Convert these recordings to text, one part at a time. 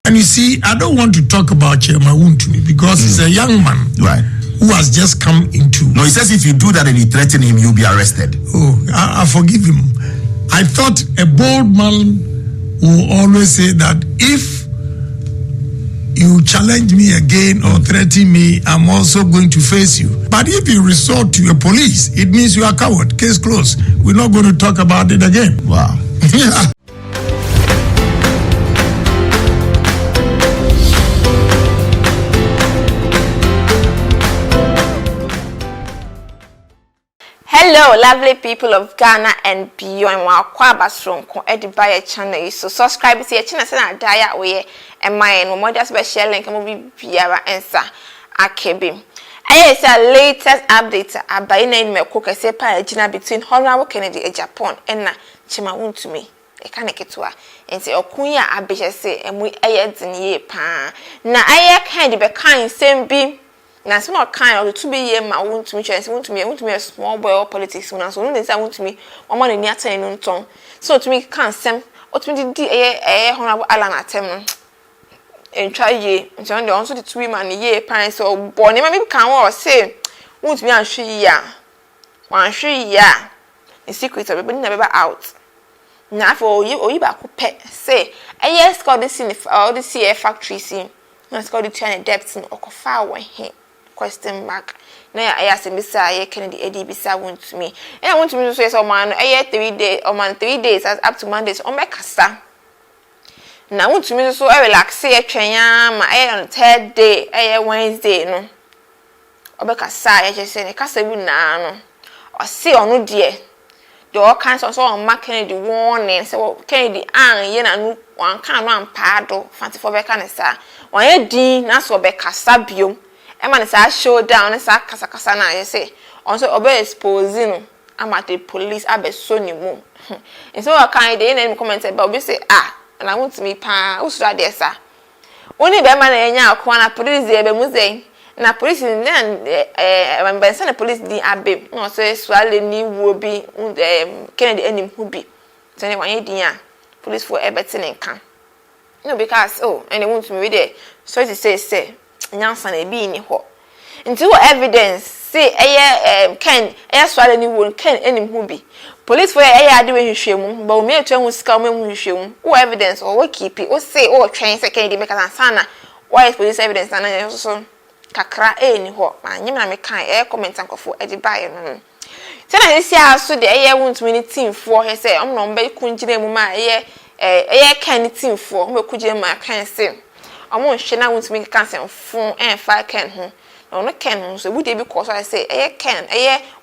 And you see, I don't want to talk about Chairman Wontumi because he's a young man. Right. Who has just come into. No, he says if you do that and you threaten him, you'll be arrested. Oh, I forgive him. I thought a bold man will always say that if you challenge me again or threaten me, I'm also going to face you. But if you resort to a police, it means you are a coward. Case closed. We're not going to talk about it again. Wow. Yeah. Hello, lovely people of Ghana and beyond. Welcome to the channel. So subscribe to the channel. Send a diet way and my more just by share link and be via answer. Akebim. It's a latest update. I buy name me cook a separate between Honorable Kennedy Agyapong and Chima Wontumi. E can't get to her and say, Okunya Abisha say, and we ayed in ye pa. Na aye candy be kind same beam. Na so not kind of to be here, my want to me, want to me a small boy or politics when I so only say want to me, one money near 10 on tongue. So to me, can't send what me did a honorable Alan at 10 and try ye, and so on the answer the 2 women ye parents so born. Maybe can or say, won't me and she ya. One she ya. In secret of never out. Now for you or you back pet say, a yes, got this in all the CA factory scene. Let's go to turn depths in or far away here. Question mark. Now I asked Mr. Kennedy Eddie Bisa Wontumi. And I want to say so man, 3 days or man 3 days as up to Mondays on my casa. Now want to me so I relax say train on the 3rd day, Wednesday, no. Obekasa, I just say casa no. Or see or no dear. The all kinds of so Mark Kennedy warning, so Kennedy and one can run paddle, fancy for Becanessa. One year, that's what Becassa biom. Emma is a showdown and sack Casacasana, I say. Also, obey exposing. I'm at the police, I be so new moon. And so I can't then comment about we say, and I want to me pa, who's right there, sir. Only the man and ya, Kwana police, the Muse. Na police in then, when Benson the police didn't abe, no, so swallowing new will be Kennedy and who be. So anyway, dear, police for Everton and come. No, because, and they want to be there. So to say, Nansan a being hot. Until evidence say Ken swallow any one Ken any who be. Police for doing his shame, but me to who scum who shame, or evidence or what keep it, or say, or train second make an sana. Why is police evidence and also Kakra any hot man? You may kind comment uncle for Eddie Bayer. Then I see how so the air won't win team for her say, I'm not very country my candy team for who could you my can say. I won't share now to make cancer phone and 5 can home. No, no can so would they because I say, can,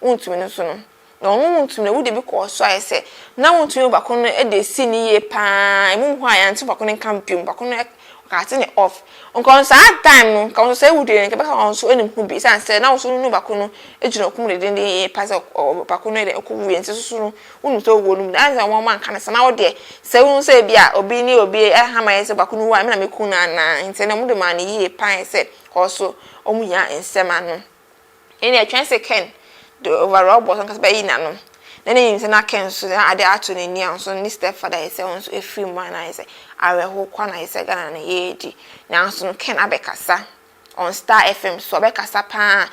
won't to me soon. No, won't to me would they because so I say, now want to know back on a day senior pine, moon why and to back on campion, back on cutting it off. On concert time, come say would they get back on so any who be and said, now soon no back on a general community in the pass or back on a cool and so soon, wouldn't so would as a woman can as an hour there. So won't say, be or be near or be a hammer as a back on why I'm a kuna and send them the money ye pine said also, Omuya and Semano. Any a chance can the overall bottom because by nano. Then in the Nakan, so that I to the near so this stepfather is also a free man. I say, I will hold corner is a gun and a yedi. Now soon can Abekasa on Star FM, so Bekasa pa.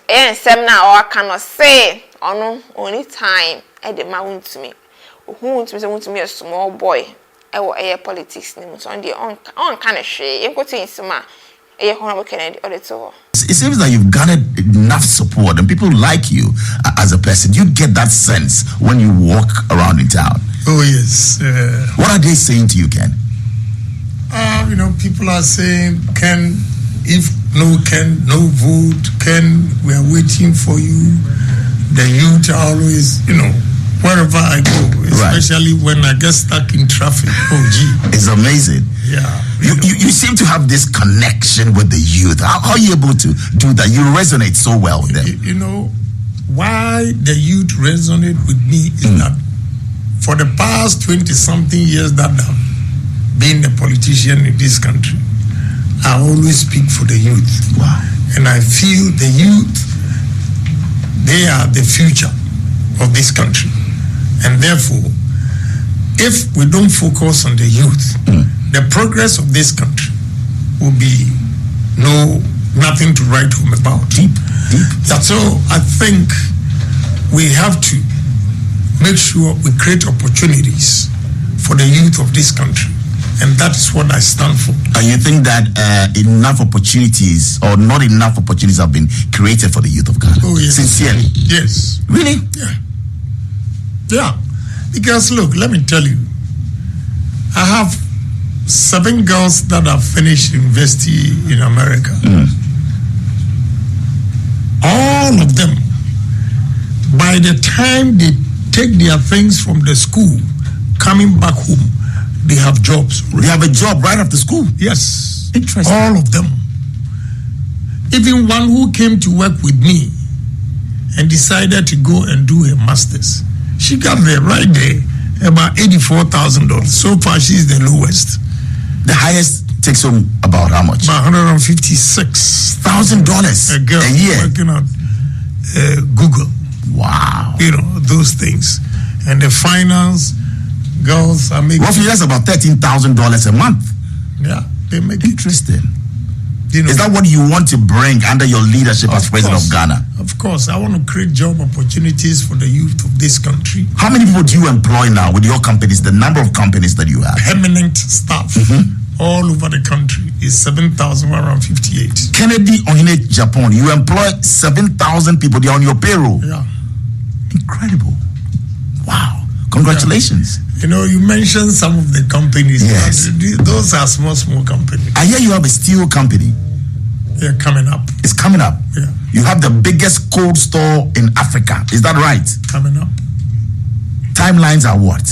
And some now I cannot say, or no, only time at the mount to me. Who wants to me a small boy? I will air politics names on the on kind of shade. You put in some Honorable Kennedy or the all. It seems that you've garnered enough support and people like you as a person. You get that sense when you walk around in town. Oh, yes. What are they saying to you, Ken? People are saying, Ken, if no Ken, no vote, Ken, we are waiting for you. The youth are always, wherever I go, especially when I get stuck in traffic. Oh, gee. It's amazing. Yeah. You seem to have this connection with the youth. How are you able to do that? You resonate so well with them. Why the youth resonate with me is that for the past 20-something years that I've been a politician in this country, I always speak for the youth. Wow. And I feel the youth, they are the future of this country. And therefore, if we don't focus on the youth, the progress of this country will be nothing to write home about. Deep. So I think we have to make sure we create opportunities for the youth of this country. And that is what I stand for. And you think that enough opportunities or not enough opportunities have been created for the youth of Ghana? Oh, yes. Sincerely? Yes. Really? Yeah. Because look, let me tell you, I have 7 girls that have finished university in America. All of them, by the time they take their things from the school, coming back home, they have jobs. They have a job right after school? Yes. Interesting. All of them. Even one who came to work with me and decided to go and do her master's, she got there right there, about $84,000. So far, she's the lowest. The highest takes home about how much? About $156,000 a year. Working on Google. Wow. You know, those things. And the finance girls are making... Roughly, that's about $13,000 a month. Yeah, they make Interesting. You know, is that what you want to bring under your leadership as president of Ghana? Of course. I want to create job opportunities for the youth of this country. How many people do you employ now with your companies, the number of companies that you have? Permanent staff all over the country is 7,158. Kennedy Ohine Japan, you employ 7,000 people. They are on your payroll. Yeah. Incredible. Wow. Congratulations. Yeah. You know, you mentioned some of the companies. Yes. Those are small companies. I hear you have a steel company. Yeah, coming up. It's coming up. Yeah. You have the biggest cold store in Africa. Is that right? Coming up. Timelines are what?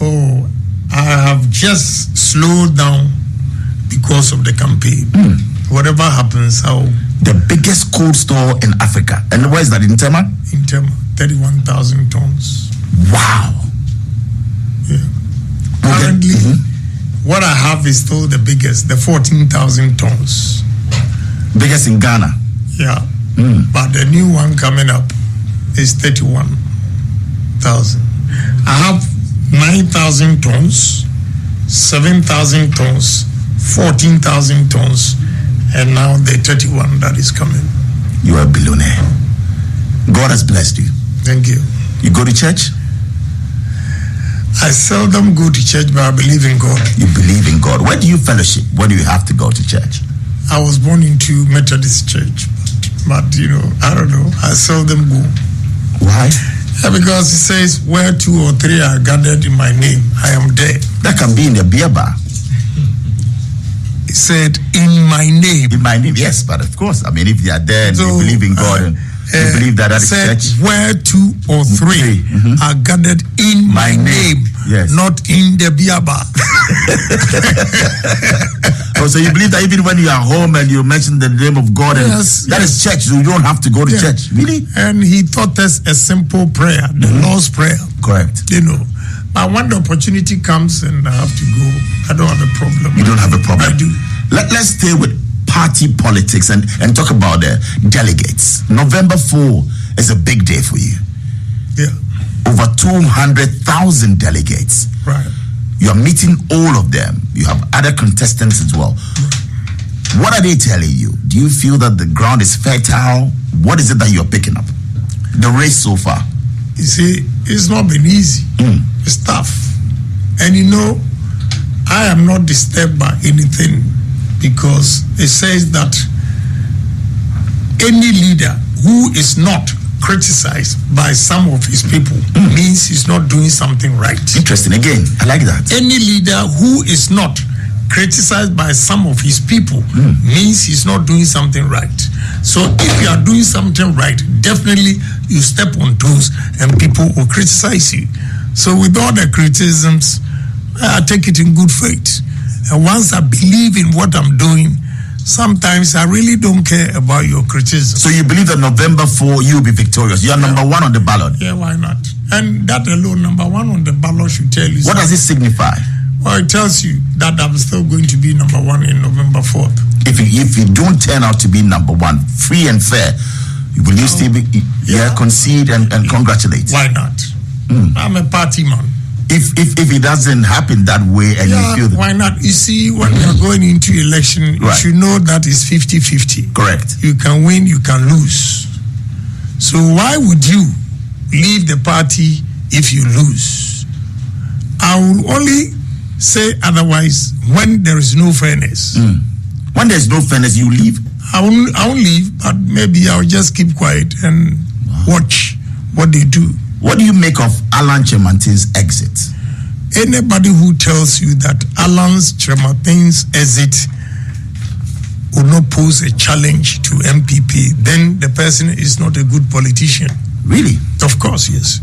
Oh, I have just slowed down because of the campaign. Whatever happens, The biggest cold store in Africa. And where is that? In Tema? In Tema, 31,000 tons. Wow. Yeah. Currently, what I have is still the biggest, the 14,000 tons. Biggest in Ghana? Yeah. But the new one coming up is 31,000. I have 9,000 tons, 7,000 tons, 14,000 tons, and now the 31 that is coming. You are a billionaire. God has blessed you. Thank you. You go to church? I seldom go to church, but I believe in God. You believe in God. Where do you fellowship? Where do you have to go to church? I was born into Methodist church, but you know, I don't know. I seldom go. Why? Yeah, because it says, where 2 or 3 are gathered in my name, I am there. That can be in the beer bar. It said, in my name. In my name, yes, but of course, I mean, if you are there and you believe in God and you believe that is church. Where 2 or 3 are gathered in my name, yes. Not in the beer bar. Oh, so you believe that even when you are home and you mention the name of God, and that is church, so you don't have to go to church. Really? And he taught us a simple prayer, the Lord's Prayer. Correct. You know. But when the opportunity comes and I have to go, I don't have a problem. You don't have a problem? I do. Let's stay with party politics and talk about the delegates. November 4 is a big day for you. Yeah. Over 200,000 delegates. Right. You are meeting all of them. You have other contestants as well. What are they telling you? Do you feel that the ground is fertile? What is it that you're picking up? The race so far? You see, it's not been easy. It's tough. And you know, I am not disturbed by anything because it says that any leader who is not criticized by some of his people means he's not doing something right. Interesting. Again, I like that. Any leader who is not criticized by some of his people means he's not doing something right. So if you are doing something right, definitely you step on toes and people will criticize you. So with all the criticisms, I take it in good faith. And once I believe in what I'm doing, sometimes I really don't care about your criticism. So you believe that November 4 you'll be victorious? You are number 1 on the ballot. Yeah, why not? And that alone, number 1 on the ballot should tell you what something. does it signify? Well, it tells you that I'm still going to be number 1 in November 4th. If you don't turn out to be number 1, free and fair, will you still be concede and congratulate? Why not? I'm a party man. If it doesn't happen that way and you feel that, why not? You see, when you're going into election, you should know that it's 50-50. Correct. You can win, you can lose. So why would you leave the party if you lose? I will only say otherwise when there is no fairness. When there's no fairness, you leave? I won't leave, but maybe I'll just keep quiet and watch what they do. What do you make of Alan Kyerematen's exit? Anybody who tells you that Alan Kyerematen's exit will not pose a challenge to MPP, then the person is not a good politician. Really? Of course, yes.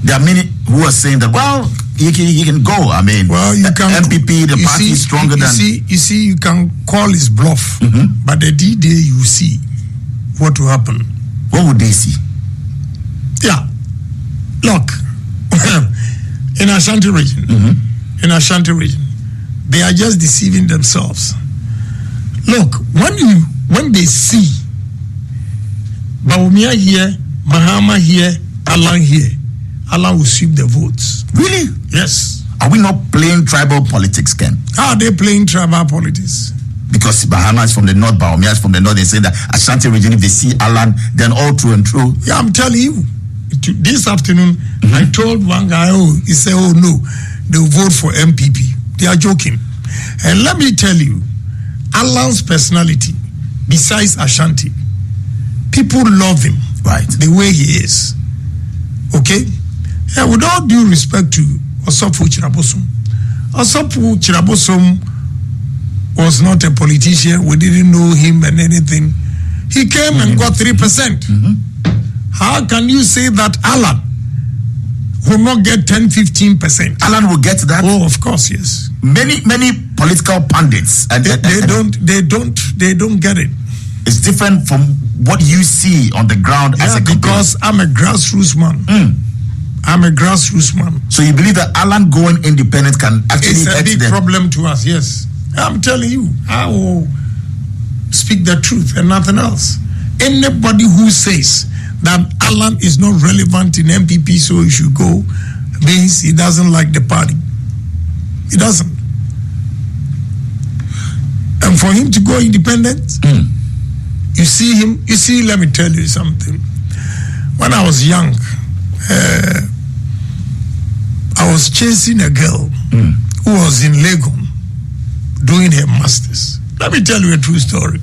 There are many who are saying that, well, he can go. I mean, well, you can, MPP, the party is stronger than... You see, you can call his bluff, but the D-Day you see what will happen. What would they see? Yeah. Look, in Ashanti region, they are just deceiving themselves. Look, when they see Bawumia here, Mahama here, Alan here, Alan will sweep the votes. Really? Yes. Are we not playing tribal politics, Ken? How are they playing tribal politics? Because Bahama is from the north, Bawumia is from the north. They say that Ashanti region, if they see Alan, then all through and through. Yeah, I'm telling you. This afternoon, I told one guy, he said, oh no, they'll vote for MPP. They are joking. And let me tell you, Alan's personality, besides Ashanti, people love him, right, the way he is. Okay? And with all due respect to Osofo Chirabosom, Osofo Chirabosom was not a politician. We didn't know him and anything. He came and got 3%. How can you say that Alan will not get 10-15%? Alan will get that? Oh, of course, yes. Many political pundits and they don't get it. It's different from what you see on the ground as a campaign. Because I'm a grassroots man. I'm a grassroots man. So you believe that Alan going independent can actually... It's a big problem to us, yes. I'm telling you, I will speak the truth and nothing else. Anybody who says that Alan is not relevant in MPP, so he should go, means he doesn't like the party. He doesn't. And for him to go independent, you see, let me tell you something. When I was young, I was chasing a girl who was in Legon doing her masters. Let me tell you a true story.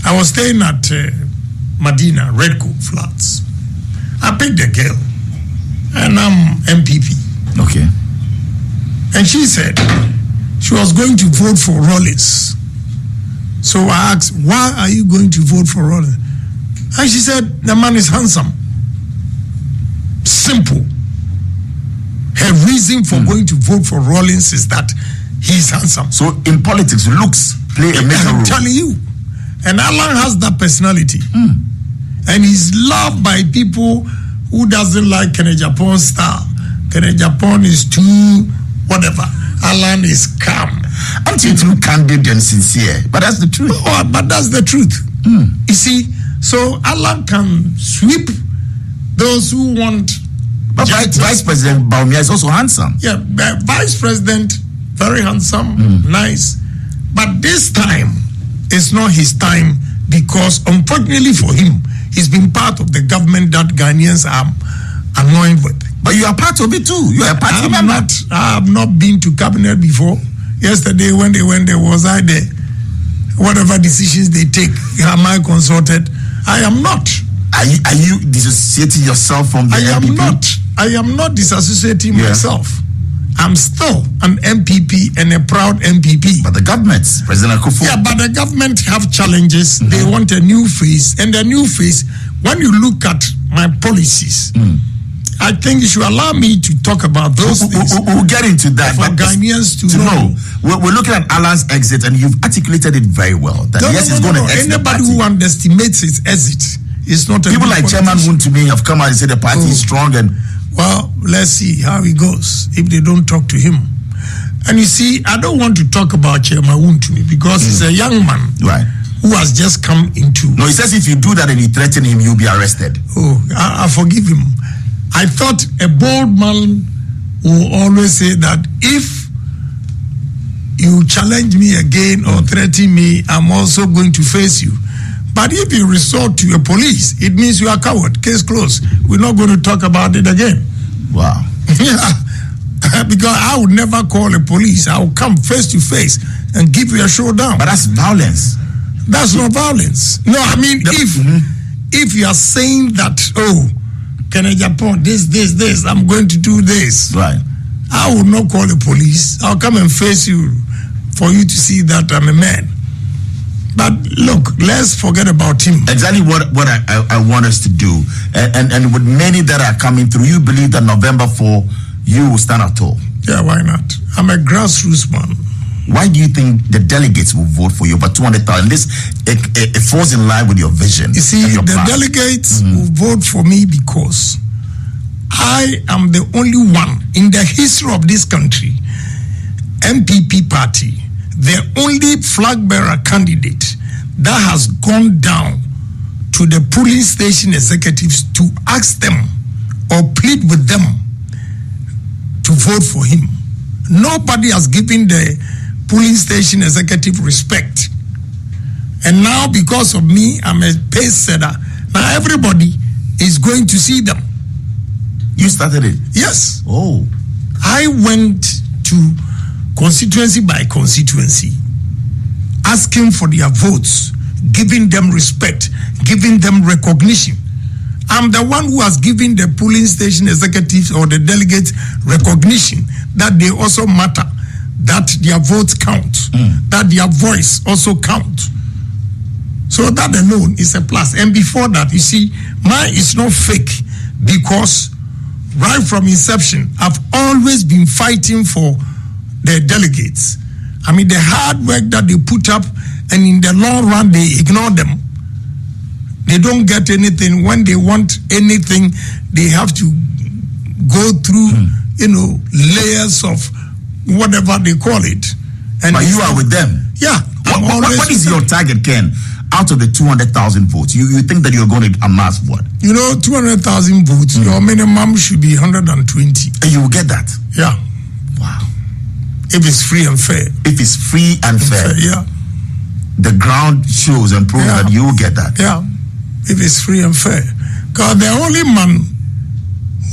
I was staying at Medina, Redco Flats. I picked a girl, and I'm MPP. Okay. And she said she was going to vote for Rollins. So I asked, why are you going to vote for Rollins? And she said, the man is handsome. Simple. Her reason for going to vote for Rollins is that he's handsome. So in politics, looks play a major role. I'm telling you. And Alan has that personality. And he's loved by people who doesn't like Agyapong style. Agyapong is too whatever. Alan is calm. I'm too candid and sincere, but that's the truth. Oh, but that's the truth. You see, so Alan can sweep those who want... But Vice President Bawumia is also handsome. Yeah, Vice President, very handsome, nice. But this time, it's not his time because unfortunately for him, he's been part of the government that Ghanaians are annoyed with. But you are part of it too. You are a party member. I have not been to cabinet before. Yesterday when they went there, was I there? Whatever decisions they take, am I consulted? I am not. Are you disassociating yourself from the MPP? I am not disassociating myself. I'm still an MPP and a proud MPP. But the government, President Akufo. Yeah, but the government have challenges. They want a new face. And the new face, when you look at my policies, I think you should allow me to talk about those things. We'll get into that. For Ghanaians to know. We're looking at Alan's exit, and you've articulated it very well. That he's going to exit. Anybody who underestimates his exit is not a people like Chairman Wontumi have come out and said the party is strong. And well, let's see how it goes if they don't talk to him. And you see, I don't want to talk about Chairman Wontumi because he's a young man who has just come into... No, he says if you do that and you threaten him, you'll be arrested. Oh, I forgive him. I thought a bold man will always say that if you challenge me again or threaten me, I'm also going to face you. But if you resort to a police, it means you are a coward. Case closed. We're not going to talk about it again. Wow. Yeah. Because I would never call a police. I will come face to face and give you a showdown. But that's violence. That's not violence. No, I mean, if you are saying that, oh, can Agyapong, this, I'm going to do this. Right. I will not call the police. I'll come and face you for you to see that I'm a man. But look, let's forget about him. Exactly what I want us to do. And with many that are coming through, you believe that November 4, you will stand up tall? Yeah, why not? I'm a grassroots man. Why do you think the delegates will vote for you over 200,000? This it falls in line with your vision. You see, the delegates will vote for me because I am the only one in the history of this country, MPP party, the only flag bearer candidate that has gone down to the polling station executives to ask them or plead with them to vote for him. Nobody has given the polling station executive respect. And now because of me, I'm a pace setter. Now everybody is going to see them. You started it? Yes. Oh. I went to constituency by constituency, asking for their votes, giving them respect, giving them recognition. I'm the one who has given the polling station executives or the delegates recognition that they also matter, that their votes count, that their voice also counts. So that alone is a plus. And before that, you see, mine is not fake because right from inception, I've always been fighting for the delegates. I mean, the hard work that they put up, and in the long run, they ignore them. They don't get anything. When they want anything, they have to go through, layers of whatever they call it. And but you are with them. Yeah. What is your target, Ken? Out of the 200,000 votes, you think that you're going to amass what? 200,000 votes, your minimum should be 120. And you will get that? Yeah. Wow. If it's free and fair. If it's free and fair. Yeah. The ground shows and proves that you will get that. Yeah. If it's free and fair. Because the only man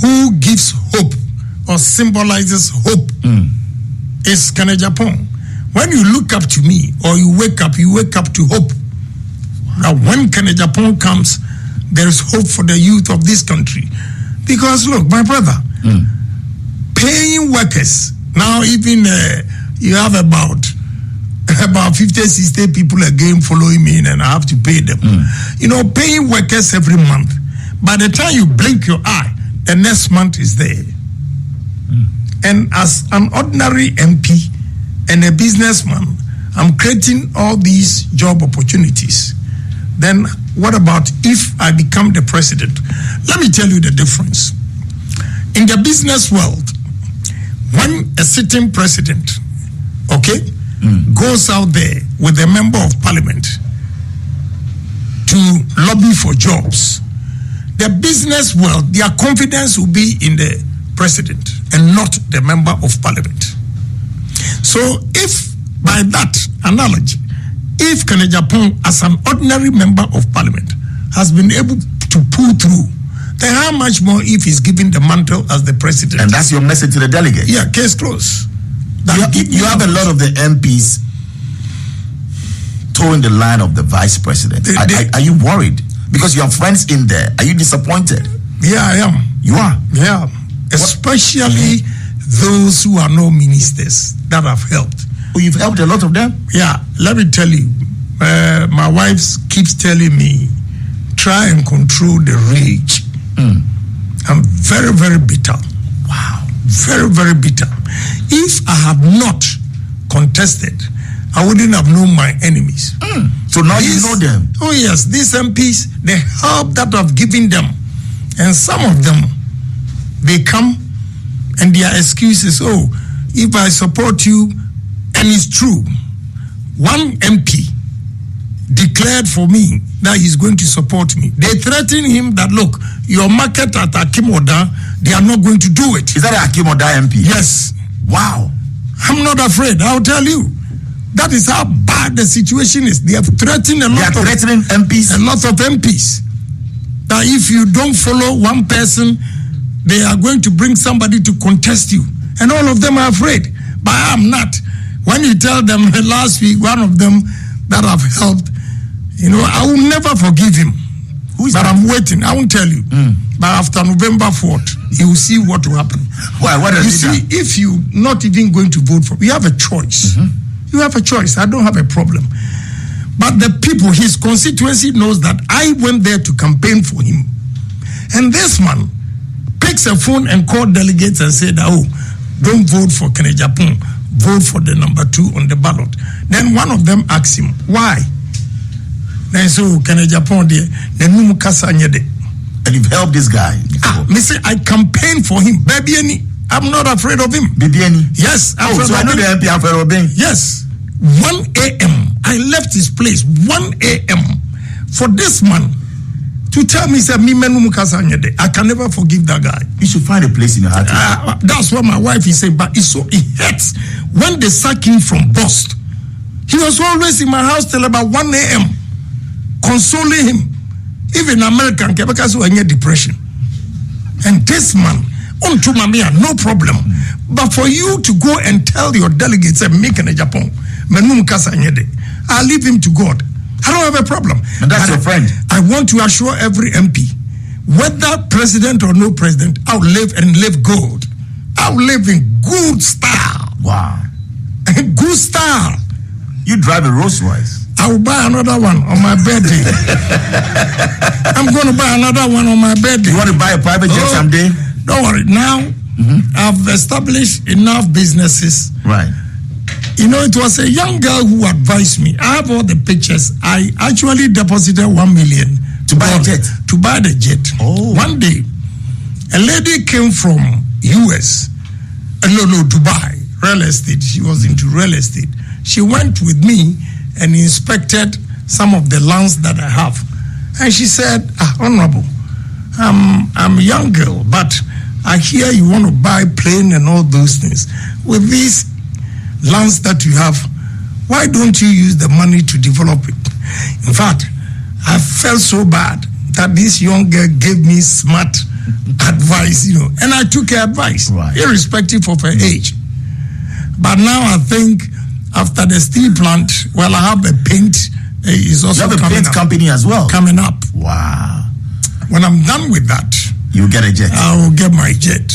who gives hope or symbolizes hope is Agyapong. When you look up to me or you wake up to hope. Now, when Agyapong comes, there is hope for the youth of this country. Because, look, my brother, paying workers, now even you have about 50, 60 people again following me and I have to pay them. Paying workers every month. By the time you blink your eye, the next month is there. And as an ordinary MP and a businessman, I'm creating all these job opportunities. Then what about if I become the president? Let me tell you the difference. In the business world, when a sitting president, goes out there with a member of parliament to lobby for jobs, the business world, their confidence will be in the president and not the member of parliament. So if by that analogy, if Agyapong, as an ordinary member of parliament, has been able to pull through, then how much more if he's given the mantle as the president? And that's your message to the delegates? Yeah, case closed. You have a lot of the MPs towing the line of the vice president. Are you worried? Because you have friends in there. Are you disappointed? Yeah, I am. You are? Yeah. Especially those who are no ministers that have helped. Oh, you've helped a lot of them? Yeah, let me tell you. My wife keeps telling me, try and control the rage. I'm very, very bitter. Wow. Very, very bitter. If I had not contested, I wouldn't have known my enemies. So now you know them? Oh yes, these MPs, the help that I've given them. And some of them, they come and their excuses, if I support you, and it's true, one MP declared for me that he's going to support me. They threatened him that, look, your market at Akimoda they are not going to do it. Is that Akim or Die MP? Yes. Wow. I'm not afraid. I'll tell you. That is how bad the situation is. They have threatened threatening MPs. A lot of MPs. That if you don't follow one person, they are going to bring somebody to contest you. And all of them are afraid. But I'm not. When you tell them last week, one of them that I've helped, I will never forgive him. Who is but that? I'm waiting. I won't tell you. But after November 4th, you will see what will happen. Why? What does you see, if you're not even going to vote for him, you have a choice. You have a choice. I don't have a problem. But the people, his constituency knows that I went there to campaign for him. And this man picks a phone and called delegates and said, don't vote for Agyapong. Vote for the number 2 on the ballot. Then one of them asked him, why? Then so Agyapong there. And you've helped this guy. I campaigned for him. Baby, I'm not afraid of him. Bibiani? Yes. So I know the MP afraid of him. Yes. 1 a.m. I left his place. 1 a.m. for this man to tell me, I can never forgive that guy. You should find a place in your heart. That's what my wife is saying. But it hurts when they sack him from Boston. He was always in my house till about 1 a.m. consoling him. Even American because we get depression. And this man, no problem. But for you to go and tell your delegates and make an Agyapong, I'll leave him to God. I don't have a problem. And that's your friend. I want to assure every MP, whether president or no president, I'll live and live good. I'll live in good style. Wow. Good style. You drive a Rolls Royce. I will buy another one on my birthday. I'm going to buy another one on my birthday. You want to buy a private jet someday? Don't worry. Now, I've established enough businesses. Right. It was a young girl who advised me. I have all the pictures. I actually deposited 1 million to buy a jet. To buy the jet. Oh. One day, a lady came from US. Dubai. Real estate. She was into real estate. She went with me and inspected some of the lands that I have. And she said, Honorable, I'm a young girl, but I hear you want to buy plane and all those things. With these lands that you have, why don't you use the money to develop it? In fact, I felt so bad that this young girl gave me smart advice, and I took her advice, irrespective of her age. But now I think after the steel plant, I have a paint. Is also you have a paint company as well. Coming up. Wow. When I'm done with that, you get a jet. I will get my jet.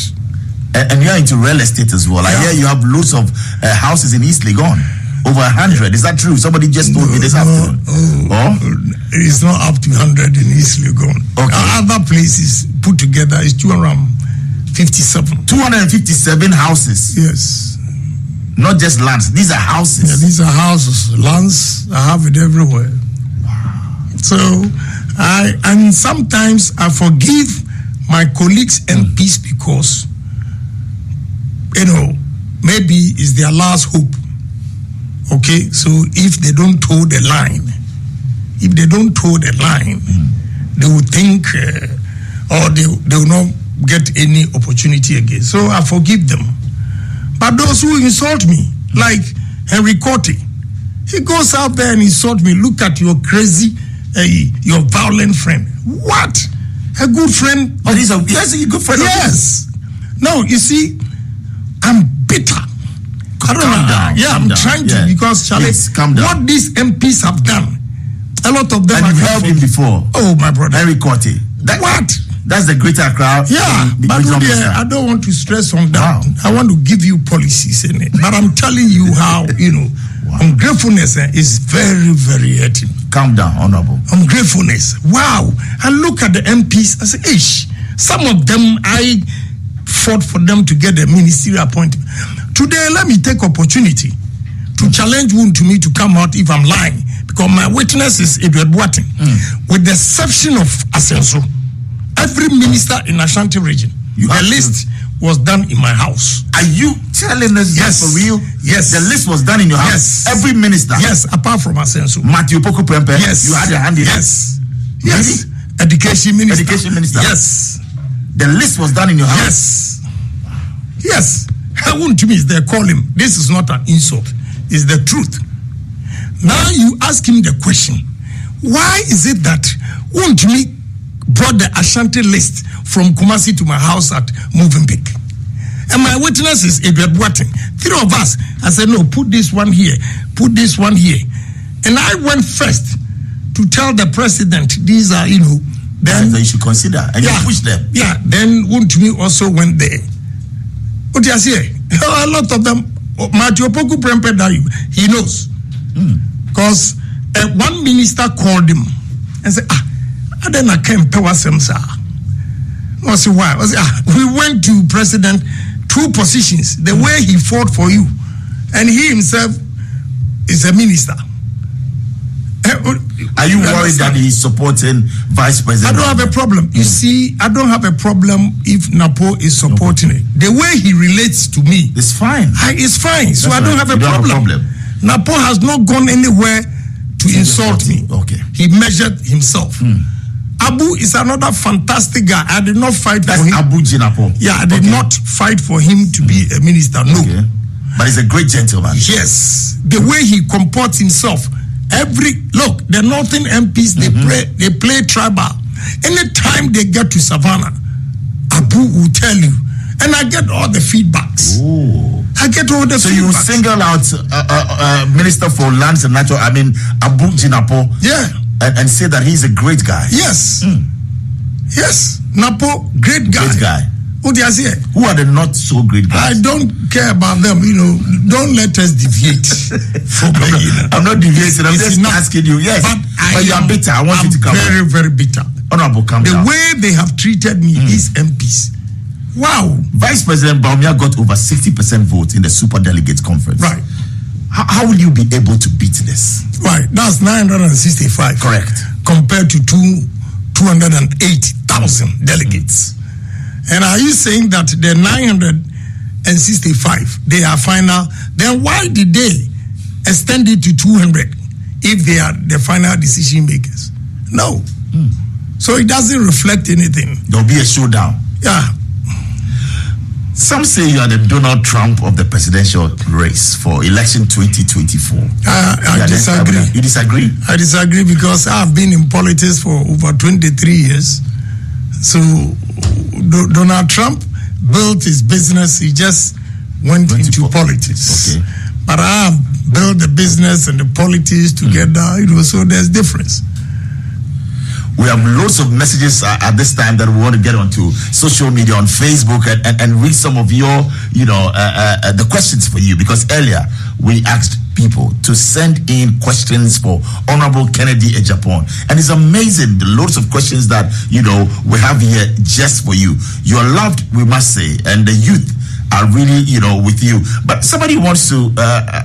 And you're into real estate as well. I hear you have loads of houses in East Legon. Over 100. Is that true? Somebody just told me this afternoon. It's not up to 100 in East Legon. Okay. Other places put together is 257. 257 houses. Yes. Not just lands. These are houses. Yeah, these are houses. Lands, I have it everywhere. Wow. So, and sometimes I forgive my colleagues MPs because, maybe it's their last hope. Okay, so if they don't toe the line, they will think, or they will not get any opportunity again. So I forgive them. But those who insult me, like Henry Corti, he goes out there and insults me. Look at your crazy, your violent friend. What? A good friend? But he's a good friend. Yes. No, you see, I'm bitter. Calm down. Yeah, I'm trying to because Charlie, what these MPs have done, a lot of them have helped him before. Oh, my brother, Henry Corti. What? That's the greater crowd. Yeah, but I don't want to stress on that. Wow. I want to give you policies in it. But I'm telling you how, wow. Ungratefulness is very, very hurting. Calm down, Honorable. Ungratefulness. Wow. And look at the MPs. I say, some of them, I fought for them to get a ministerial appointment. Today, let me take opportunity to challenge Wontumi to come out if I'm lying. Because my witness is Edward Boateng. With the exception of Asenso. Every minister in Ashanti region, the list was done in my house. Are you telling us that for real? Yes. The list was done in your house? Yes. Every minister? Yes, apart from Asenso. Matthew Poko Prempe? Yes. You had your hand in it? Yes. Yes. Really? Education minister. Education minister? Yes. The list was done in your house? Yes. Wontumi is there, call him. This is not an insult. It's the truth. Now you ask him the question. Why is it that Wontumi brought the Ashanti list from Kumasi to my house at Movenpick? And my witness is Agyapong. 3 of us. I said, no, put this one here. Put this one here. And I went first to tell the president, these are, then you should consider. And you push them. Yeah. Then Wontumi also went there. What do you say? A lot of them, Matthew Poku Prempeh, he knows. Because one minister called him and said, I then I came to us. I said, why? I said, we went to president 2 positions, the way he fought for you. And he himself is a minister. Are you worried that he's supporting Vice President? I don't have a problem. You see, I don't have a problem if Napo is supporting it. The way he relates to me, it's fine. It's fine. So I don't have a problem. Napo has not gone anywhere to insult me. Okay. He measured himself. Abu is another fantastic guy. I did not fight for him. Abu Jinapo. Yeah, I did not fight for him to be a minister. No. Okay. But he's a great gentleman. Yes. The way he comports himself. The Northern MPs, they play tribal. Anytime they get to Savannah, Abu will tell you. And I get all the feedbacks. Ooh. I get all the feedbacks. So you single out Minister for Lands and Natural, Abu Jinapo. Yeah. And say that he's a great guy. Yes. Yes. Napo, great guy. Great guy. What do you say? Who are the not so great guys? I don't care about them. Don't let us deviate from I'm not deviating. I'm just asking you. Yes. But you are bitter. I want you to come very, very bitter. Honorable, come down. The way they have treated me, these MPs. Wow. Vice President Bawumia got over 60% votes in the Super Delegates Conference. Right. How will you be able to beat this? Right. That's 965. Correct. Compared to 208,000 delegates. And are you saying that the 965, they are final? Then why did they extend it to 200 if they are the final decision makers? No. So it doesn't reflect anything. There'll be a showdown. Yeah. Some say you are the Donald Trump of the presidential race for election 2024. I disagree. You disagree? I disagree because I've been in politics for over 23 years. So Donald Trump built his business. He just went into politics. Okay. But I have built the business and the politics together. So there's difference. We have lots of messages at this time that we want to get onto social media, on Facebook, and read some of your, the questions for you. Because earlier we asked people to send in questions for Honorable Kennedy Agyapong, and it's amazing the loads of questions that we have here just for you. You are loved, we must say, and the youth are really with you. But somebody wants to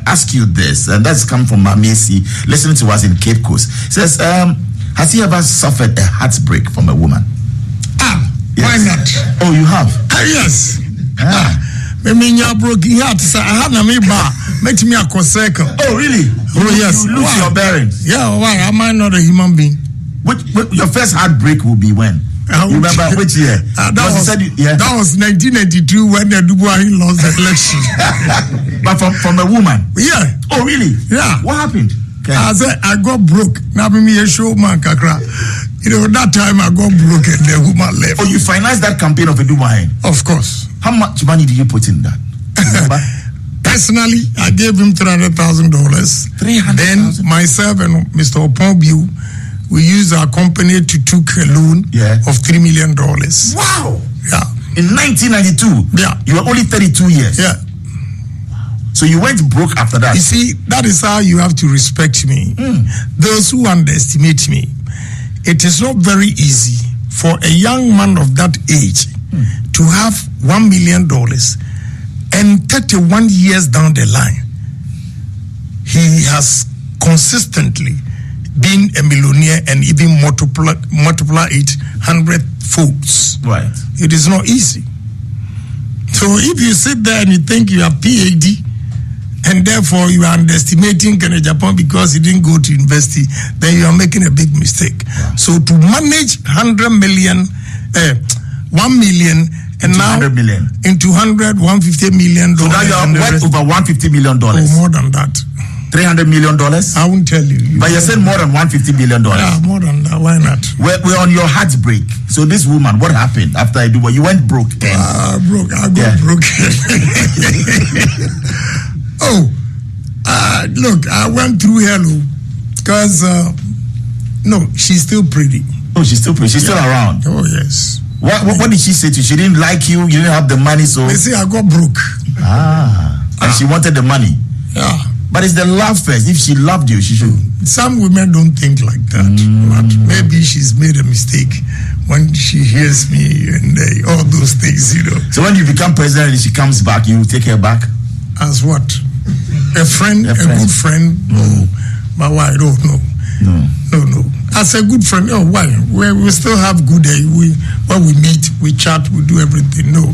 ask you this, and that's come from Mamesi, listening to us in Cape Coast. It says, has he ever suffered a heartbreak from a woman? Yes. Why not? Oh, you have? Yes. Me broken heart. I had a make me a circle. Oh, really? Oh, yes. You lose your bearings. Yeah, why? Am I not a human being? Your first heartbrake will be when? You remember which year? That was 1992 when the Dubois lost the election. But from a woman? Yeah. Oh, really? Yeah. What happened? Okay. I said I got broke. Now me a showman kakra. That time I got broke and the woman left. Oh, you financed that campaign of Edumahin? Of course. How much money did you put in that? Personally, I gave him $300,000. Then myself and Mr. Opongbiu, we used our company to took a loan of $3 million. Wow. Yeah. In 1992? Yeah. You were only 32 years? Yeah. So you went broke after that? You see, that is how you have to respect me. Those who underestimate me, it is not very easy for a young man of that age to have $1 million and 31 years down the line, he has consistently been a millionaire and even multiply it 100 folds. Right. It is not easy. So if you sit there and you think you have PhD, and therefore you are underestimating Kennedy Agyapong because he didn't go to university, then you are making a big mistake. Wow. So to manage 100 million, 1 million, and now 100 million. into 150 million. So now you're worth over $150 million. Oh, more than that. $300 million? I won't tell you. But you're saying more than $150 million. Yeah, more than that. Why not? We're on your heartbreak. So this woman, what happened after I do what? You went broke then. Broke. I got broke. Look, I went through hello because no, she's still pretty. Oh, she's still pretty. She's still around. Oh yes. What did she say to you? She didn't like you. You didn't have the money, so they say I got broke. And she wanted the money. Yeah. But it's the love first. If she loved you, she should. Some women don't think like that. But maybe she's made a mistake when she hears me and all those things, you know. So when you become president and she comes back, you take her back? As what? A friend, a good friend? No. But why? I don't know. No. As a good friend, why? We still have good day. When we meet, we chat, we do everything. No.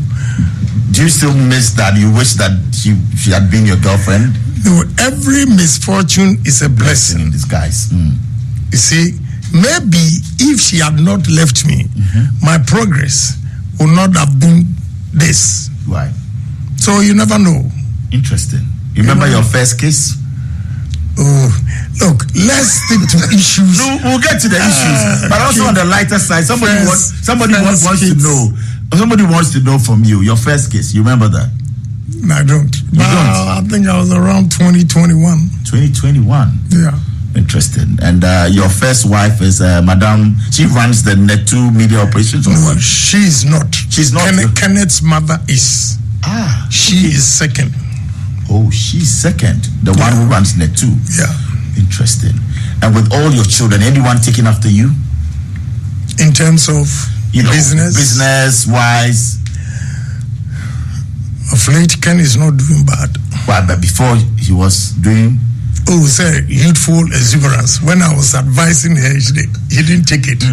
Do you still miss that? You wish that she had been your girlfriend? No, every misfortune is a blessing in disguise. You see, maybe if she had not left me, my progress would not have been this. Right. So you never know. Interesting. You remember your first kiss? Oh, look, let's stick to issues. No, we'll get to the issues. But also on the lighter side, somebody wants to know. Somebody wants to know from you, your first kiss. You remember that? No, I don't. I think I was around 2021. 2021? Yeah. Interesting. And your first wife is Madame, she runs the Net2 media operations? Or no, what? she's not. She's not. Kenneth's mother is. She is second. Oh, she's second. The one who runs Net2. Yeah. Interesting. And with all your children, anyone taking after you? In terms of business-wise? Of late, Ken is not doing bad. Well, but before he was doing? Oh, sir, youthful exuberance. When I was advising her, he didn't take it.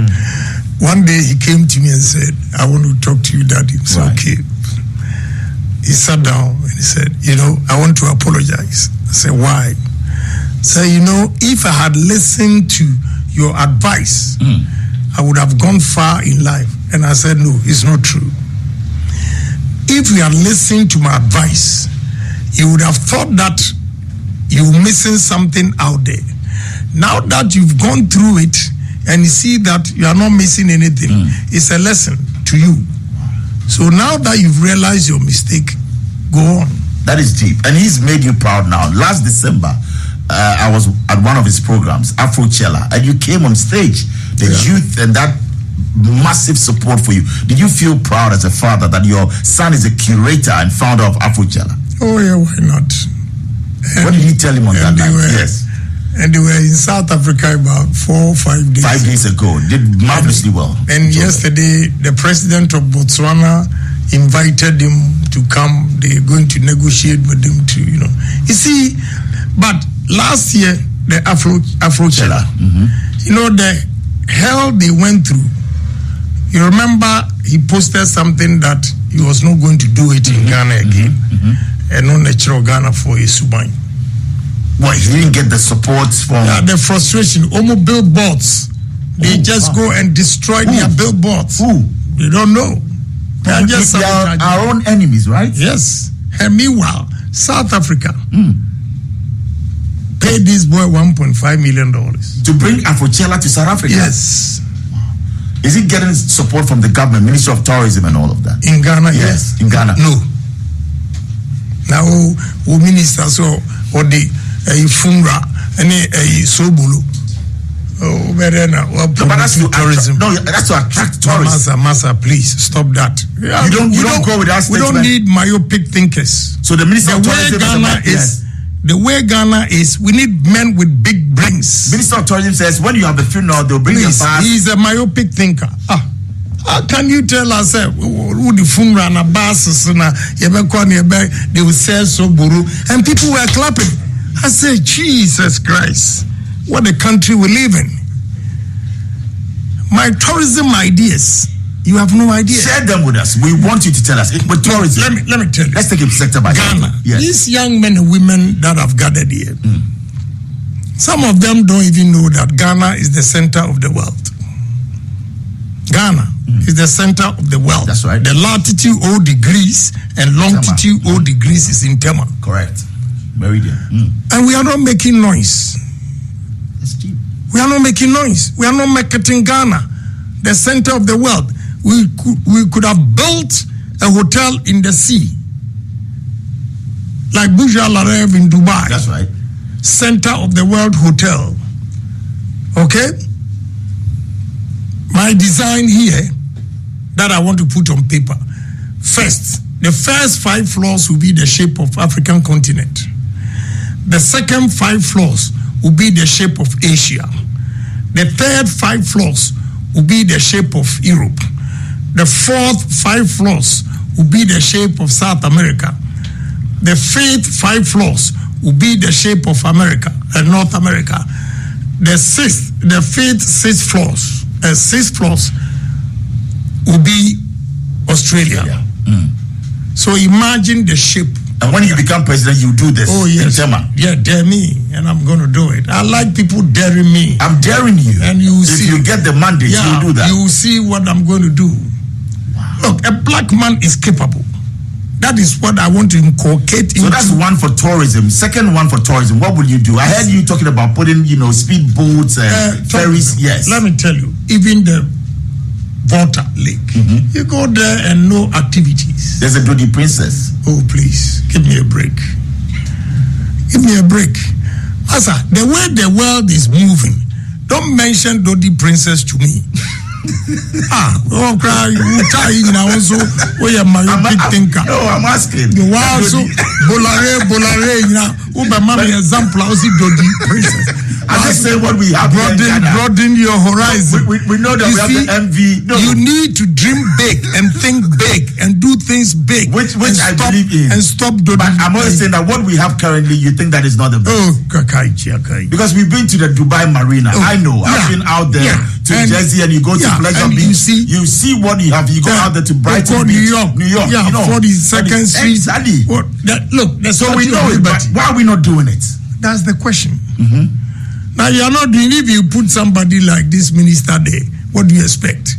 One day he came to me and said, I want to talk to you, Daddy. I said, okay. He sat down and he said, I want to apologize. I said, why? So, if I had listened to your advice, I would have gone far in life. And I said, no, it's not true. If you had listened to my advice, you would have thought that you're missing something out there. Now that you've gone through it and you see that you are not missing anything, it's a lesson to you. So now that you've realized your mistake, go on. That is deep. And he's made you proud now. Last December, I was at one of his programs, Afrochella, and you came on stage. The youth and that massive support for you. Did you feel proud as a father that your son is a curator and founder of Afrochella? Oh yeah, why not? What did you tell him on that night? Yes. And they were in South Africa about 4 or 5 days. 5 days ago. Did marvelously well. And yesterday, the president of Botswana invited him to come. They're going to negotiate with him to, You see, but last year, the Afrochella, the hell they went through. You remember he posted something that he was not going to do it in Ghana again. And no natural Ghana for a subai. Why? He didn't get the support from... Yeah, the frustration. Almost billboards. They just go and destroy their billboards. They don't know. They are just our own enemies, right? Yes. And meanwhile, South Africa paid this boy $1.5 million. To bring Afrochella to South Africa? Yes. Is he getting support from the government, Ministry of Tourism and all of that? In Ghana, yes. In Ghana? No. Now, who ministers or the FUNRA and Sobulu. But that's to tourism. That's to attract tourism. Massa, please stop that. You don't go with that statement. We don't need myopic thinkers. So the Minister of Tourism the way Ghana is, we need men with big brains. Minister of Tourism says when you have the funeral, they'll bring you back. He's a myopic thinker. How can you tell us who the funeral and a bus they will say so buru and people were clapping? I say, Jesus Christ, what a country we live in. My tourism ideas, you have no idea. Share them with us. We want you to tell us. But tourism. Let me tell you. Let's take it sector by Ghana. Yes. These young men and women that have gathered here, some of them don't even know that Ghana is the center of the world. Ghana, is the center of the world. That's right. The latitude 0 degrees and longitude 0 degrees is in Tema. Correct. Meridian. And we are not making noise. That's cheap. We are not making noise. We are not marketing Ghana, the center of the world. We could have built a hotel in the sea, like Burj Al Arab in Dubai. That's right. Center of the world hotel. Okay? My design here that I want to put on paper. First, the first 5 floors will be the shape of African continent. The second 5 floors will be the shape of Asia. The third 5 floors will be the shape of Europe. The fourth 5 floors will be the shape of South America. The fifth 5 floors will be the shape of America and North America. The fifth 6 floors will be Australia. So imagine the shape. And when you become president, you do this. Oh yes. Yeah, dare me, and I'm going to do it. I like people daring me. I'm daring you. And you will see. If you get the mandate, you do that. You will see what I'm going to do. Wow. Look, a black man is capable. That is what I want to inculcate. So that's one for tourism. Second one for tourism. What will you do? I heard you talking about putting, speed boats and ferries. Yes. Let me tell you, even the Volta Lake, you go there and no activities. There's a bloody princess. Oh, please, give me a break. Give me a break. Master, the way the world is moving, don't mention Dodi Princess to me. I'm asking. The world so bolare, example, I see Dodi Princess. I just say what we have. Broaden your horizon. We know that we have the MV. No. You need to dream big and think big and do things big. Which I believe in. And stop Dodi. But I'm always saying that what we have currently, you think that is not the best. Oh, Kakai. Because we've been to the Dubai Marina. I know. I've been out there to Jersey, and you go to Pleasure Beach. You see what you have. You go out there to Brighton Beach, New York. Yeah, 42nd Street. Exactly. Look, so we know it, but why are we not doing it? That's the question. Now you are not doing. If you put somebody like this minister there, what do you expect?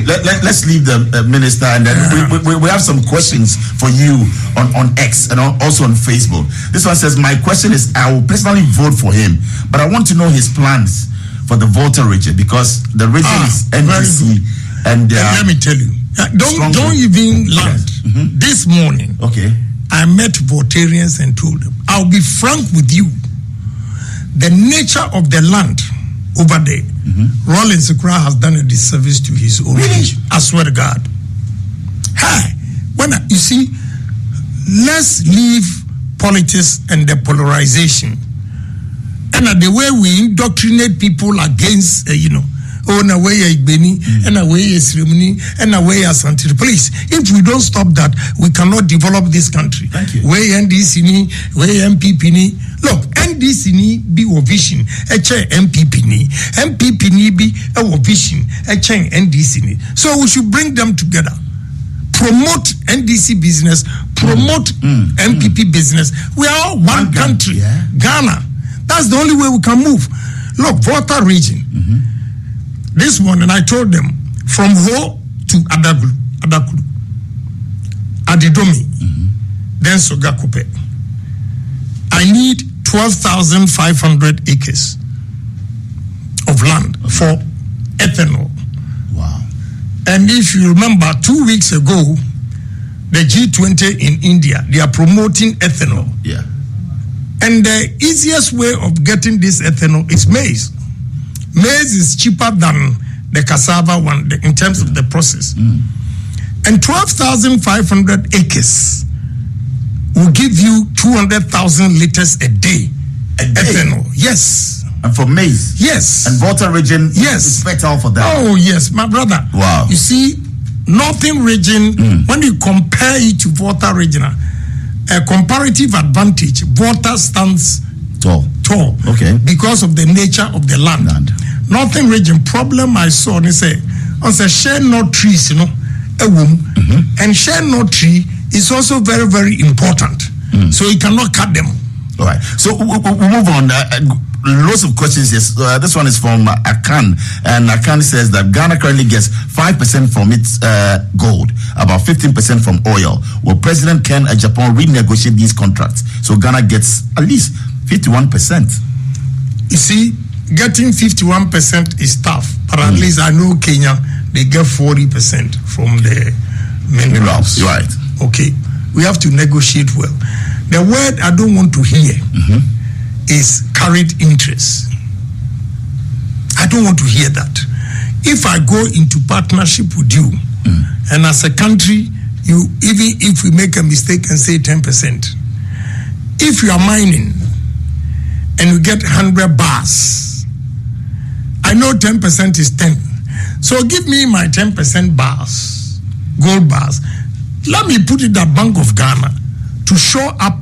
Let's leave the minister, and then we have some questions for you on X and also on Facebook. This one says, my question is, I will personally vote for him, but I want to know his plans for the Volta region, because the region is NDC, and let me tell you, don't even land. This morning, I met Voltarians and told them, I'll be frank with you, the nature of the land over there, Rollins Okra has done a disservice to his own nation. I swear to God. You see, let's leave politics and the polarization. And the way we indoctrinate people against, na way Igbeni, and a way Srimuni, and a way Asante. Please, if we don't stop that, we cannot develop this country. Thank you. Way NDC ni, way MPP ni. Look, NDC ni be a vision, MPP ni. MPP ni be a vision, NDC ni. So we should bring them together. Promote NDC business, promote MPP business. We are all one country. Ghana. That's the only way we can move. Look, Volta region. This morning I told them, from Ho to Adakulu, Adidomi, then Sogakupe. I need 12,500 acres of land for ethanol. Wow. And if you remember, 2 weeks ago, the G20 in India, they are promoting ethanol. Yeah. And the easiest way of getting this ethanol is maize. Maize is cheaper than the cassava one in terms of the process. And 12,500 acres will give you 200,000 liters a day. Ethanol. Yes. And for maize? Yes. And Volta region is fertile for that? Oh, yes, my brother. Wow. You see, Northern region, when you compare it to Volta regional, a comparative advantage, Volta stands tall. Okay. Because of the nature of the land. Northern region problem I saw, they say, share no trees, and share no tree is also very, very important. So you cannot cut them. All right. So we'll move on. Lots of questions. Yes. This one is from Akan. And Akan says that Ghana currently gets 5% from its gold, about 15% from oil. Will President Ken Agyapong renegotiate these contracts so Ghana gets at least 51%? You see, getting 51% is tough. But at least I know Kenya, they get 40% from the minerals. Right. Okay. We have to negotiate well. The word I don't want to hear is carried interest. I don't want to hear that. If I go into partnership with you, and as a country, you even if we make a mistake and say 10%, if you are mining and you get 100 bars, I know 10% is 10. So give me my 10% bars, gold bars. Let me put it at Bank of Ghana to show up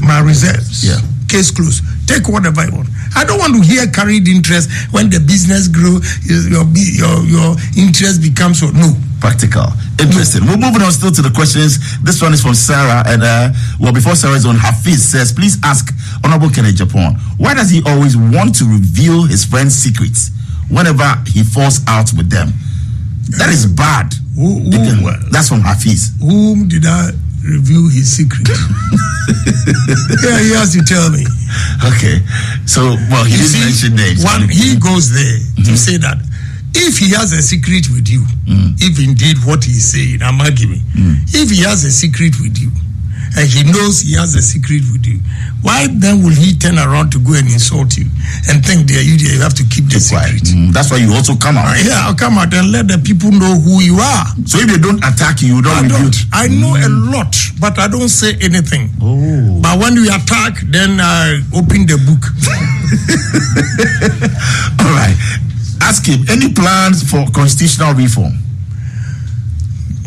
my reserves. Yeah. Case closed. Take whatever you want. I don't want to hear carried interest when the business grows, your interest becomes so. No. Practical. Interesting. We're moving on still to the questions. This one is from Sarah. And before Sarah's on, Hafiz says, please ask Honorable Ken Agyapong, why does he always want to reveal his friends' secrets whenever he falls out with them? That is bad. That's from Hafiz. Whom did I reveal his secret? Yeah, he has to tell me. Okay. So, well, he didn't mention names. One, he goes there to say that if he has a secret with you, if indeed what he's saying, I'm arguing, if he has a secret with you, and he knows he has a secret with you, why then will he turn around to go and insult you and think that you have to keep the secret? That's why you also come out. Yeah, I'll come out and let the people know who you are. So if they don't attack you, you don't reveal. I know a lot, but I don't say anything. Oh. But when you attack, then I open the book. All right. Ask him, any plans for constitutional reform?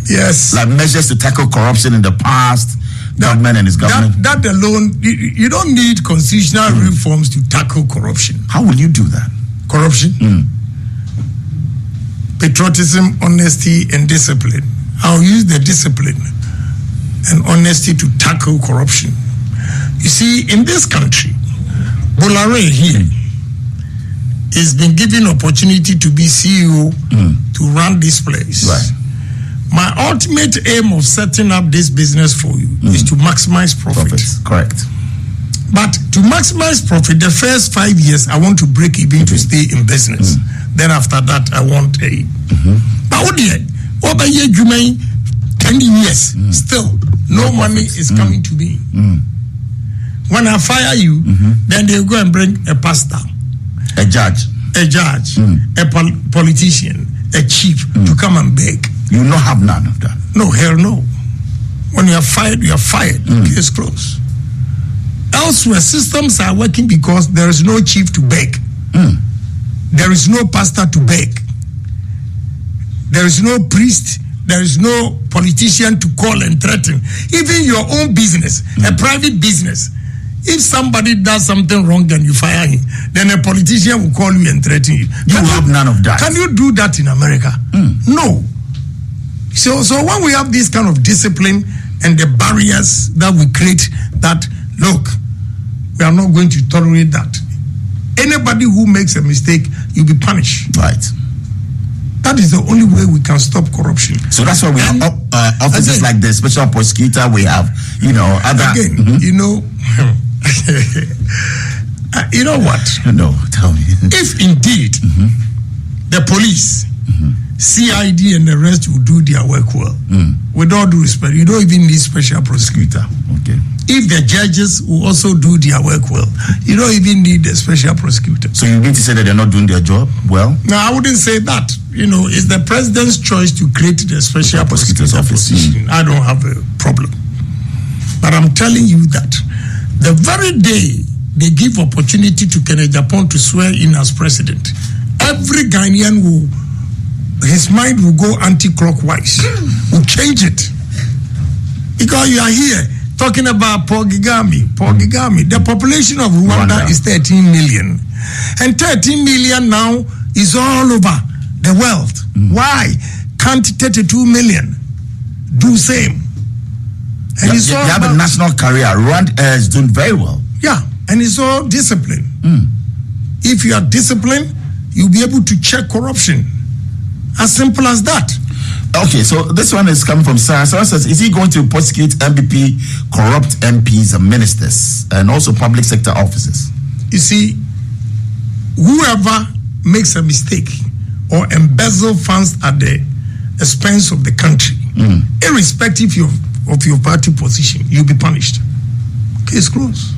Yes. Like measures to tackle corruption in the past, government and its government? That alone, you don't need constitutional reforms to tackle corruption. How will you do that? Corruption? Patriotism, honesty, and discipline. I'll use the discipline and honesty to tackle corruption. You see, in this country, Bolare here has been given opportunity to be CEO to run this place. Right. My ultimate aim of setting up this business for you is to maximize profit. Correct. But to maximize profit, the first 5 years, I want to break even to stay in business. Then after that, I want a... But over here, 10 years, still, no money is coming to me. When I fire you, then they'll go and bring a pastor. A judge, a politician, a chief to come and beg. You will not have none of that. No, hell no. When you are fired, you are fired. Case closed. Elsewhere, systems are working because there is no chief to beg. There is no pastor to beg. There is no priest. There is no politician to call and threaten. Even your own business, a private business, if somebody does something wrong and you fire him, then a politician will call you and threaten you. You have none of that. Can you do that in America? No. So when we have this kind of discipline and the barriers that we create, that look, we are not going to tolerate that. Anybody who makes a mistake, you'll be punished. Right. That is the only way we can stop corruption. So that's why we have offices again, like the special prosecutor. We have, other. Again, you know what? No, tell me. If indeed the police, CID, and the rest will do their work well, with all due respect, you don't even need special prosecutor. Okay. If the judges will also do their work well, you don't even need a special prosecutor. So you mean to say that they're not doing their job well? No, I wouldn't say that. It's the president's choice to create the special prosecutor's office. I don't have a problem. But I'm telling you that the very day they give opportunity to Ken Agyapong to swear in as president, every Ghanaian his mind will go anti-clockwise, will change it. Because you are here talking about Paul Kagame. The population of Rwanda is 13 million. And 13 million now is all over the world. Why can't 32 million do same? And you have a national career. Rwanda is doing very well. Yeah, and it's all discipline. If you are disciplined, you'll be able to check corruption. As simple as that. Okay, so this one is coming from Sarah. Sarah says, is he going to prosecute MVP, corrupt MPs and ministers, and also public sector officers? You see, whoever makes a mistake or embezzle funds at the expense of the country, irrespective of your party position, you'll be punished. Case closed.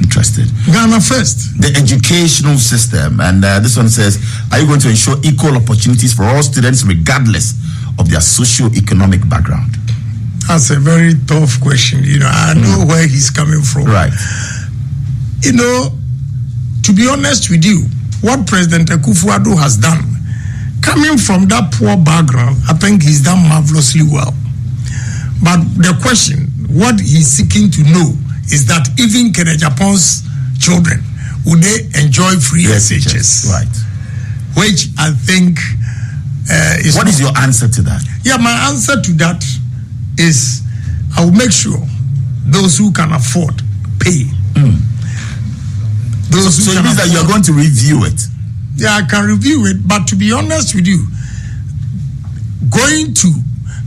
Interested. Ghana first. The educational system, and this one says, are you going to ensure equal opportunities for all students regardless of their socio-economic background? That's a very tough question. I know where he's coming from. Right. To be honest with you, what President Akufo-Addo has done, coming from that poor background, I think he's done marvelously well. But the question, what he's seeking to know is that even Agyapong's children, would they enjoy free SHS? Right. Which I think is... What is your answer to that? Yeah, my answer to that is I will make sure those who can afford pay. So it means that you're going to review it? Yeah, I can review it, but to be honest with you,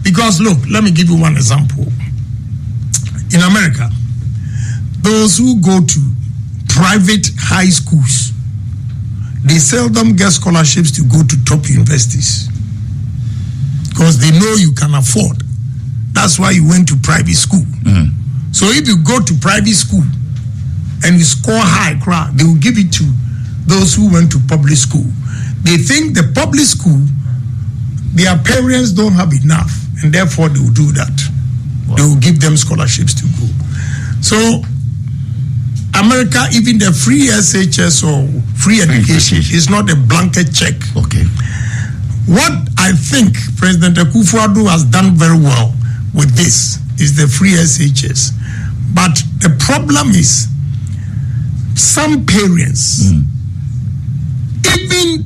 because look, let me give you one example. In America, those who go to private high schools, they seldom get scholarships to go to top universities because they know you can afford. That's why you went to private school. So if you go to private school and you score high, they will give it to those who went to public school. They think the public school, their parents don't have enough, and therefore they will do that. Wow. They will give them scholarships to go. So America, even the free SHS or free education is not a blanket check. Okay. What I think President Akufo-Addo has done very well with this is the free SHS. But the problem is some parents, even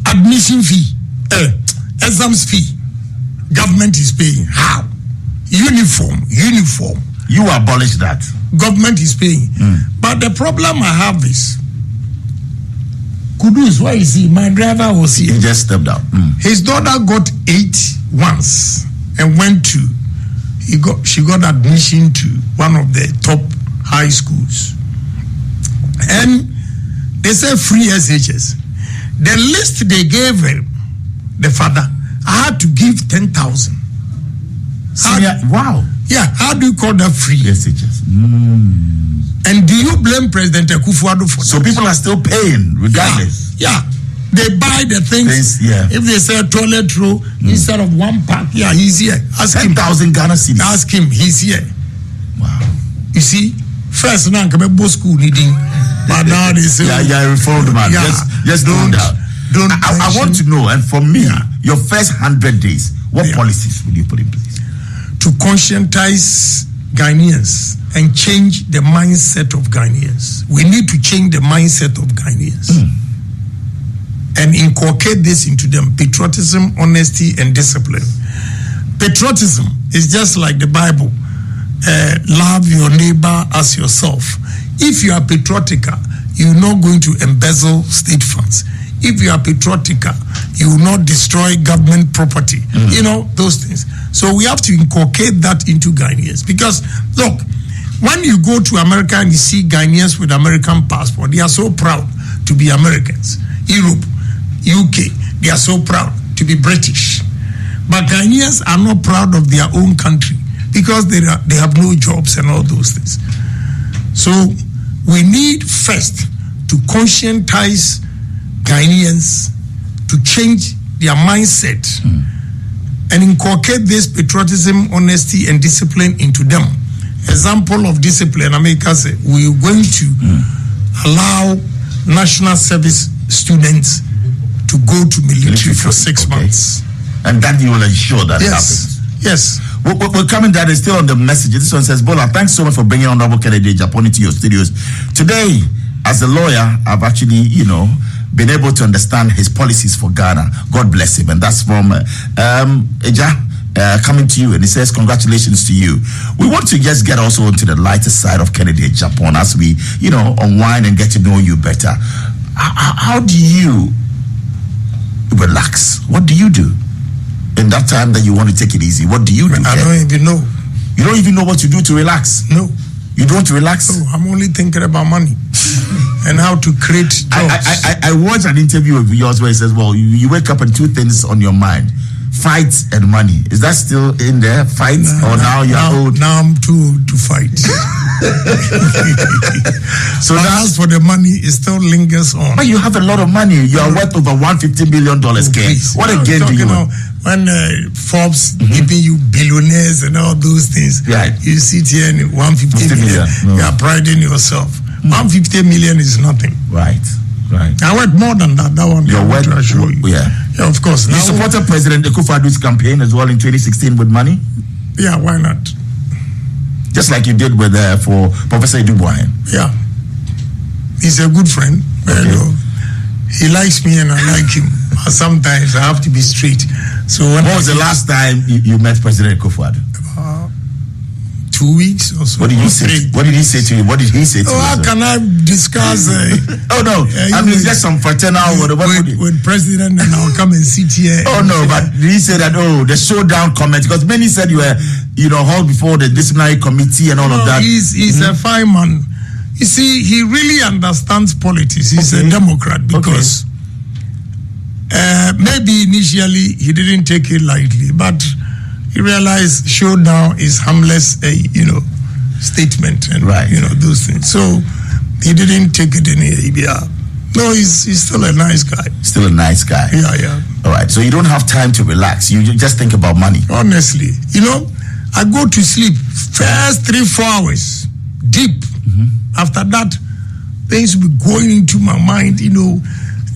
admission fee, exams fee, government is paying. How? Uniform. You abolish that. Government is paying. But the problem I have is, Kudus, why is he? My driver was here. He just stepped out. His daughter got 8 once and she got admission to one of the top high schools. And they said free SHS. The list they gave him, the father, I had to give 10,000. Wow. Yeah, how do you call that free SHS? And do you blame President Akufo-Addo for that? So people are still paying regardless? Yeah. They buy the things. If they say toilet roll instead of 1 pack, he's here. Ask 10,000 Ghana cedis. Ask him, he's here. Wow. You see, first now come to school needing, but now they say, reformed man. Just don't. I want to know, and for me, your first 100 days, what policies will you put in place? To conscientize Ghanaians and change the mindset of Ghanaians. We need to change the mindset of Ghanaians and inculcate this into them: patriotism, honesty, and discipline. Patriotism is just like the Bible. Love your neighbor as yourself. If you are patriotic, you're not going to embezzle state funds. If you are patriotic, you will not destroy government property. Those things. So we have to inculcate that into Ghanaians. Because, look, when you go to America and you see Ghanaians with American passport, they are so proud to be Americans. Europe, UK, they are so proud to be British. But Ghanaians are not proud of their own country because they have no jobs and all those things. So we need first to conscientize Ghanaians to change their mindset and inculcate this patriotism, honesty, and discipline into them. Example of discipline, America said, we're going to allow national service students to go to military for 6 months. And that you will ensure that happens. Yes. We're coming down, still on the message. This one says, Bola, thanks so much for bringing Honorable Kennedy Agyapong into your studios. Today, as a lawyer, I've actually, been able to understand his policies for Ghana. God bless him. And that's from Eja. coming to you, and he says, congratulations to you. We want to just get also into the lighter side of Kennedy Agyapong as we, unwind and get to know you better. How do you relax? What do you do in that time that you want to take it easy? What do you do? I don't even know. You don't even know what to do to relax? No. You don't relax? No, I'm only thinking about money and how to create jobs. I watched an interview of yours where it says, well, you wake up and two things on your mind: fight and money. Is that still in there? Fight? Now you're old? Now I'm too old to fight. So as for the money, it still lingers on. But you have a lot of money. You are worth over $150 million. What again do you want? When Forbes giving you billionaires and all those things, right. You sit here and 150 million. No. You are priding yourself. 150 million is nothing. Right. I work more than that. That one. Your work, I show you. Yeah, of course. You supported President Akufo-Addo's campaign as well in 2016 with money. Yeah, why not? Just like you did with for Professor Dubois. Yeah, he's a good friend. Okay. He likes me and I like him. Sometimes I have to be straight. So when was the last time you met President Akufo-Addo? 2 weeks or so. What did he say? What did he say to you? What did he say to you? How can I discuss? Oh no, I mean just some fraternal with President, and I'll come and sit here. Oh no, but did he say that? Oh, the showdown comment, because many said you were, hauled before the disciplinary committee and all of that. He's a fine man. You see, he really understands politics. He's a Democrat because maybe initially he didn't take it lightly, but he realized showdown is harmless, statement and those things. So he didn't take it in here. No, he's still a nice guy. Still a nice guy. Yeah. All right. So you don't have time to relax. You just think about money. Honestly, I go to sleep first 3-4 hours deep. After that, things will be going into my mind.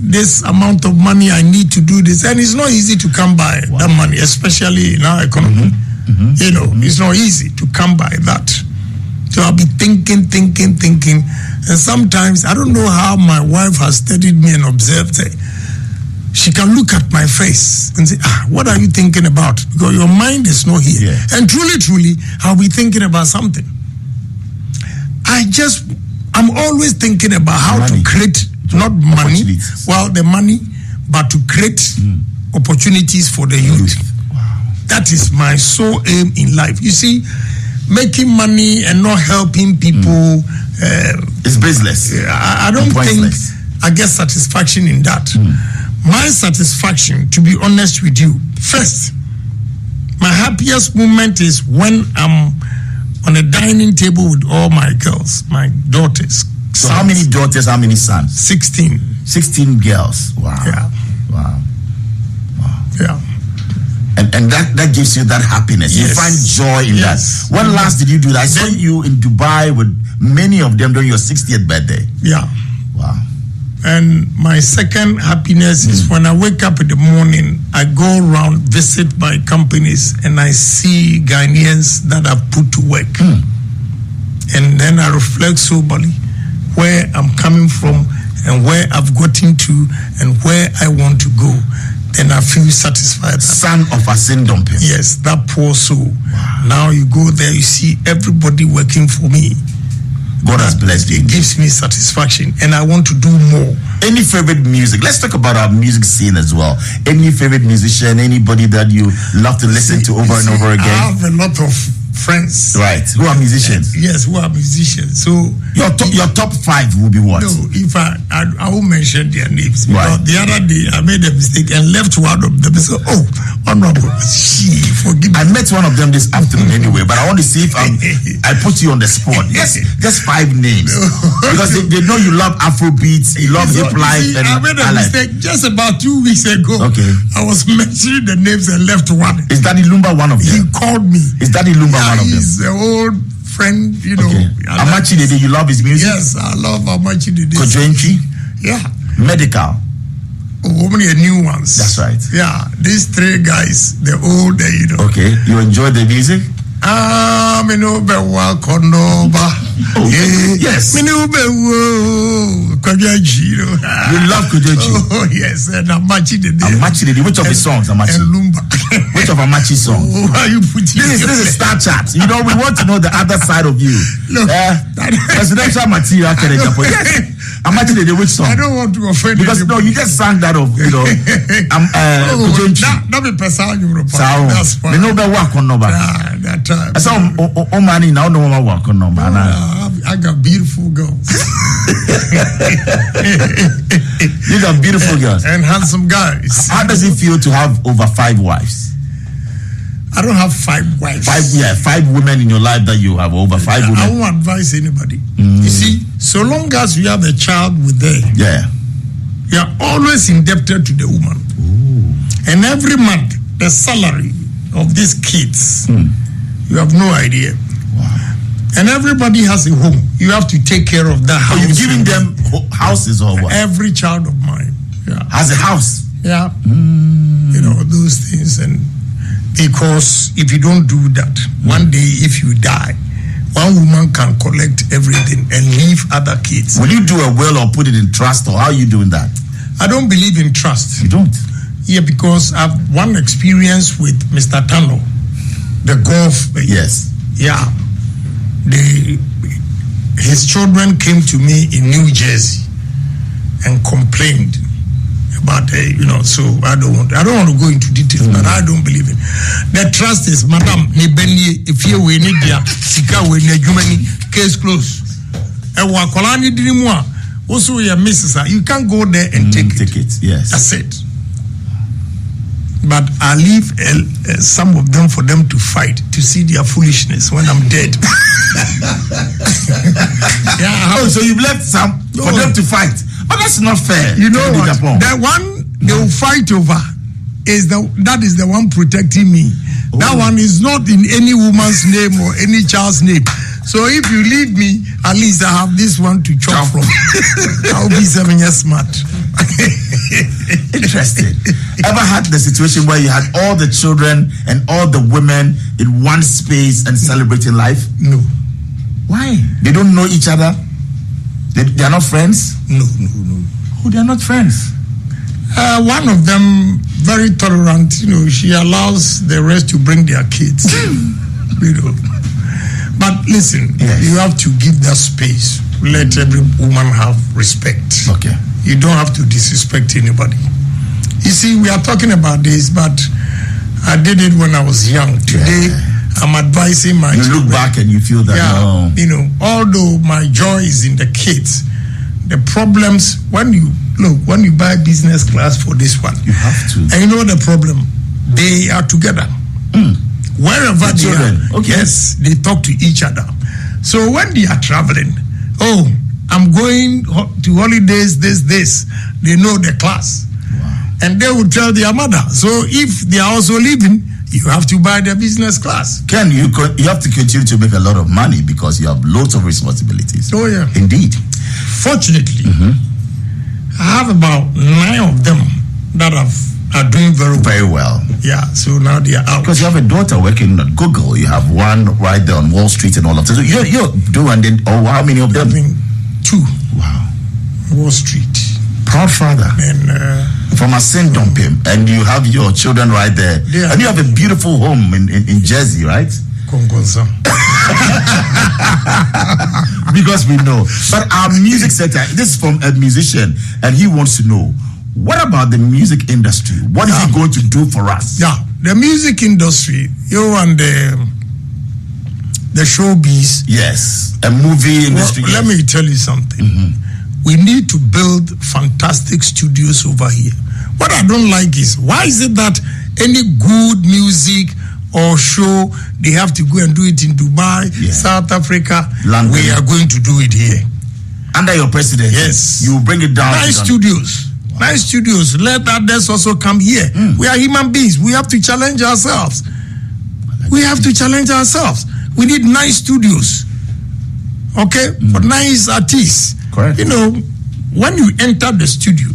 This amount of money I need to do this, and it's not easy to come by that money, especially in our economy. It's not easy to come by that. So I'll be thinking, and sometimes I don't know how my wife has studied me and observed it. She can look at my face and say, what are you thinking about? Because your mind is not here. Yeah. And truly, I'll be thinking about something. I'm always thinking about how to create, not money, the money, but to create opportunities for the youth. Wow. That is my sole aim in life. You see, making money and not helping people, it's business. I don't think I get satisfaction in that. My satisfaction, to be honest with you, first, my happiest moment is when I'm on a dining table with all my girls, my daughters. So how many daughters, how many sons? 16. 16 girls. Wow. Yeah. Wow. Yeah. And that gives you that happiness. Yes. You find joy in that. When last did you do that? I saw you in Dubai with many of them during your 60th birthday. Yeah. Wow. And my second happiness is when I wake up in the morning, I go around, visit my companies, and I see Ghanaians that I've put to work. And then I reflect soberly where I'm coming from and where I've gotten to and where I want to go. Then I feel satisfied. Son of a Sindompe. Yes, that poor soul. Wow. Now you go there, you see everybody working for me. God has blessed you. It gives me satisfaction, and I want to do more. Any favorite music? Let's talk about our music scene as well. Any favorite musician? Anybody that you love to listen to over and over again? I have a lot of friends. Right. Who are musicians? Yes, who are musicians. So your top 5 will be what? No, if I won't mention their names. Right. The other day I made a mistake and left one of them. So, honorable, forgive me. I met one of them this afternoon anyway, but I want to see if I put you on the spot. Just 5 names. Because they know you love Afrobeats, you love hip life. And I made a mistake just about 2 weeks ago. Okay. I was mentioning the names and left one. Is Daddy Lumba one of them? He called me. Is Daddy Lumba one of them? He's an old friend, Okay. Amachi Dede, you love his music? Yes, I love Amachi Dede. Kojoentry? Yeah. Medical? Many new ones. That's right. Yeah, these 3 guys, they're old, Okay, you enjoy the music? Yes. You love Kojoentry? Oh, yes, and Amachi Dede. Amachi Dede, which of his songs, Amachi? And Lumba. Which of Amachi songs? Why are you putting This is Star Chat. You know, we want to know the other side of you. Look, presidential material. Yes. Amachi, which song? I don't want to offend because anybody. no, you just sang that of, you know. That be person you that's fine. No be work on number. That time. I saw money now no one work on number. I got beautiful girls. You got beautiful girls and handsome guys. How does it feel to have over 5 wives? I don't have 5 wives. 5 women in your life that you have over 5 women. I won't advise anybody. You see, so long as you have a child with them, you are always indebted to the woman. Ooh. And every month, the salary of these kids, you have no idea. Wow. And everybody has a home. You have to take care of that house. So you're giving them houses or what? Every child of mine has a house. Yeah. You know, those things. And because if you don't do that, one day if you die, one woman can collect everything and leave other kids. Will you do a will or put it in trust, or how are you doing that? I don't believe in trust. You don't? Yeah, because I've one experience with Mr. Tano, the golf. Yes. Yeah. His children came to me in New Jersey and complained about so I don't want to go into details, but I don't believe it. The trust is, Madam, if you we need ya sika we need Germany, case closed. And wakolani dinimwa also your missus, you can't go there and take it. Yes, that's it. But I leave some of them for them to fight, to see their foolishness when I'm dead. So you've left some for them to fight. But that's not fair. You know what? The one they will fight over is that is the one protecting me. Oh. That one is not in any woman's name or any child's name. So if you leave me, at least I have this one to chop from. I'll be 7 years smart. Interesting. Ever had the situation where you had all the children and all the women in one space and celebrating life? No. Why? They don't know each other? They are not friends? No. Oh, they are not friends? One of them, very tolerant, she allows the rest to bring their kids. But listen, you have to give that space. Let every woman have respect. Okay. You don't have to disrespect anybody. You see, we are talking about this, but I did it when I was young. Today, I'm advising my children. You look back and you feel that, although my joy is in the kids, the problems, when you buy business class for this one, you have to. And you know the problem? They are together. Wherever they are, yes, they talk to each other. So when they are traveling, I'm going to holidays, this, they know the class. Wow. And they will tell their mother. So if they are also leaving, you have to buy the business class. Ken, you have to continue to make a lot of money because you have loads of responsibilities. Oh, yeah. Indeed. Fortunately, I have about 9 of them that are doing very well. Yeah, so now they are out. Because you have a daughter working at Google. You have one right there on Wall Street and all of that. So you're doing, how many of them? 2. Wow. Wall Street. Proud father. And from a Sindompim, and you have your children right there. And you have a beautiful home in Jersey, right? Kongonsa. Because we know. But our music sector, this is from a musician, and he wants to know, what about the music industry? What is it going to do for us? Yeah, the music industry, and the showbiz. Yes, a movie industry. Let me tell you something. We need to build fantastic studios over here. What I don't like is, why is it that any good music or show, they have to go and do it in Dubai, South Africa, London. We are going to do it here. Under your presidency? Yes. You will bring it down. Nice studios. Wow. Nice studios. Let others also come here. We are human beings. We have to challenge ourselves. We have to challenge ourselves. We need nice studios. Okay? For nice artists. Correct. When you enter the studio,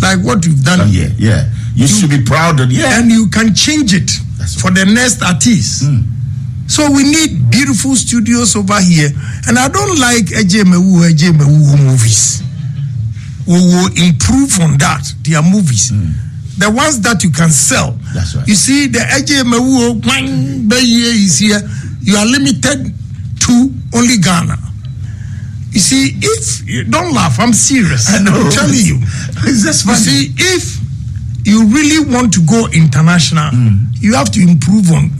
like what you've done here. Yeah. You should be proud of it. And you can change it for the next artist. So we need beautiful studios over here. And I don't like Agyapong movies. We will improve on that, their movies. the ones that you can sell. That's right. You see, the Agyapong is here. You are limited to only Ghana. You see, if you don't laugh, I'm serious. I know. I'm telling you. It's just funny. You see, if you really want to go international, you have to improve on,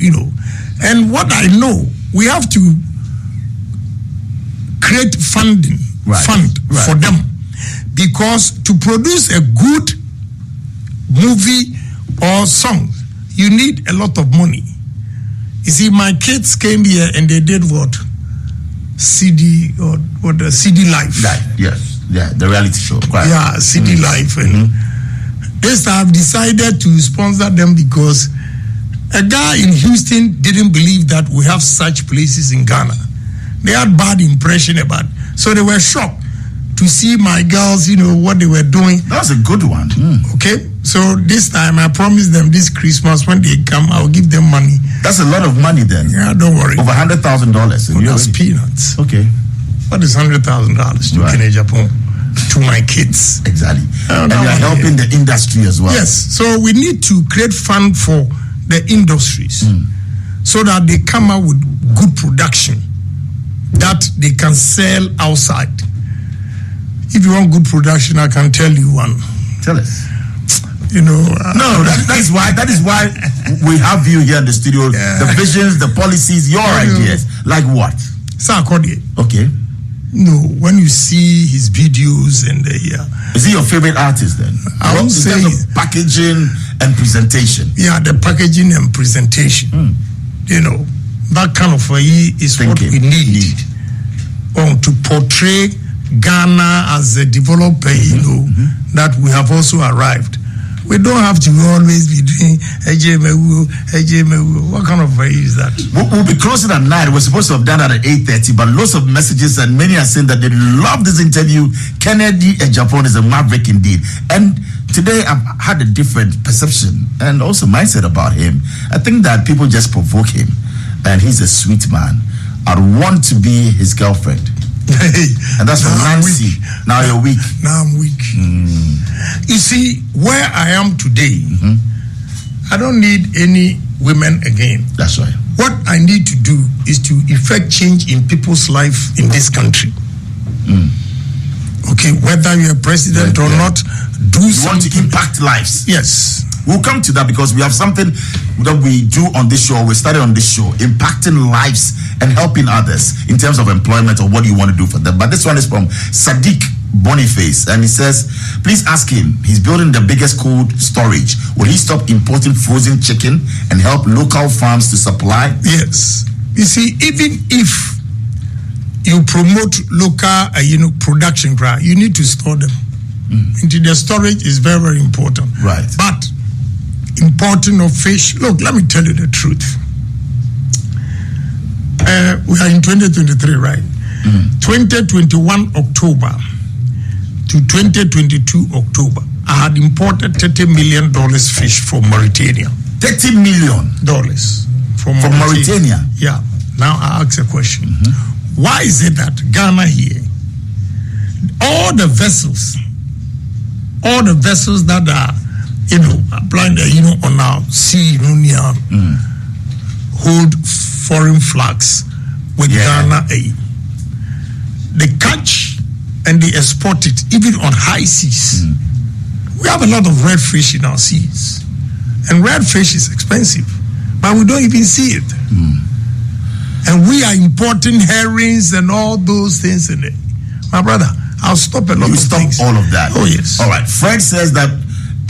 And what I know, we have to create fund for them, because to produce a good movie or song, you need a lot of money. You see, my kids came here and they did what? CD or what? CD Life. Yes, yeah, the reality show. Quite. Yeah, CD Life, and this I've decided to sponsor them because a guy in Houston didn't believe that we have such places in Ghana. They had bad impression about it. So they were shocked to see my girls, what they were doing. That was a good one. Okay, so this time I promised them this Christmas when they come, I'll give them money. That's a lot of money then. Yeah, don't worry. Over $100,000. That's peanuts. Okay. What is $100,000 to Agyapong? To my kids. Exactly. And you are helping the industry as well. Yes, so we need to create fund for the industries so that they come out with good production that they can sell outside. If you want good production, I can tell you one. Tell us. No, that is why we have you here in the studio. Yeah. The visions, the policies, your ideas. Like what? Sarkodie. Okay. No, when you see his videos and is he your favorite artist then? I would say in terms of packaging and presentation. Yeah, the packaging and presentation. That kind of is what we need. To portray Ghana as a developer, that we have also arrived. We don't have to always be doing Agyapong. What kind of is that? We'll be closing at 9. We're supposed to have done that at 8:30, but lots of messages and many are saying that they love this interview. Kennedy Agyapong is a maverick indeed. And today I've had a different perception and also mindset about him. I think that people just provoke him, and he's a sweet man. I'd want to be his girlfriend. And that's from Nancy. Now you're weak. Now I'm weak. You see, where I am today, I don't need any women again. That's right. What I need to do is to effect change in people's life in this country. Okay, whether you're president or not, do you something. Want to impact lives. Yes. We'll come to that because we have something that we do on this show. We started on this show, impacting lives and helping others in terms of employment or what you want to do for them. But this one is from Sadiq Boniface, and he says, please ask him, he's building the biggest cold storage. Will he stop importing frozen chicken and help local farms to supply? Yes. You see, even if you promote local production, you need to store them. Into the storage is very, very important. Right. But importing of fish, look, let me tell you the truth. We are in 2023, right? 2021 October to 2022 October, I had imported $30 million fish from Mauritania. $30 million from Mauritania? Yeah. Now I ask a question. Why is it that Ghana here, all the vessels that are, applying on our sea, hold foreign flags with Ghana aid. They catch and they export it, even on high seas. We have a lot of red fish in our seas. And red fish is expensive, but we don't even see it. And we are importing herrings and all those things in it. My brother, I'll stop a lot of things. Stop all of that. Oh, yes. All right. Fred says that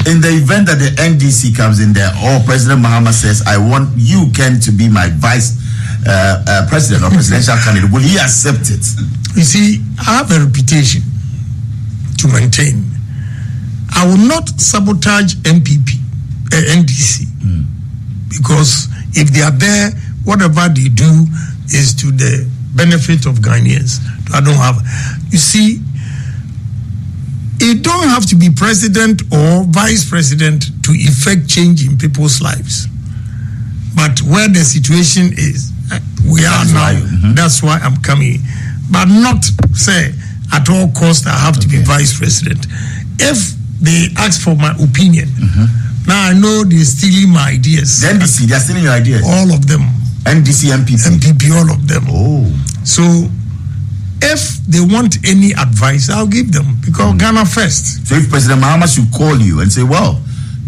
in the event that the NDC comes in there, or President Mahama says, I want you, Ken, to be my vice president or presidential candidate, will he accept it? You see, I have a reputation to maintain. I will not sabotage NDC, because if they are there, whatever they do is to the benefit of Ghanaians. I don't have. You see, you don't have to be president or vice president to effect change in people's lives. But where the situation is, we are now. That's why I'm coming. But not say at all costs I have to be vice president. If they ask for my opinion, Now I know they're stealing my ideas. The NDC, they're stealing your ideas. All of them. NDC, MPP, all of them. Oh. So if they want any advice, I'll give them, because Ghana first. So if President Mahama should call you and say, well,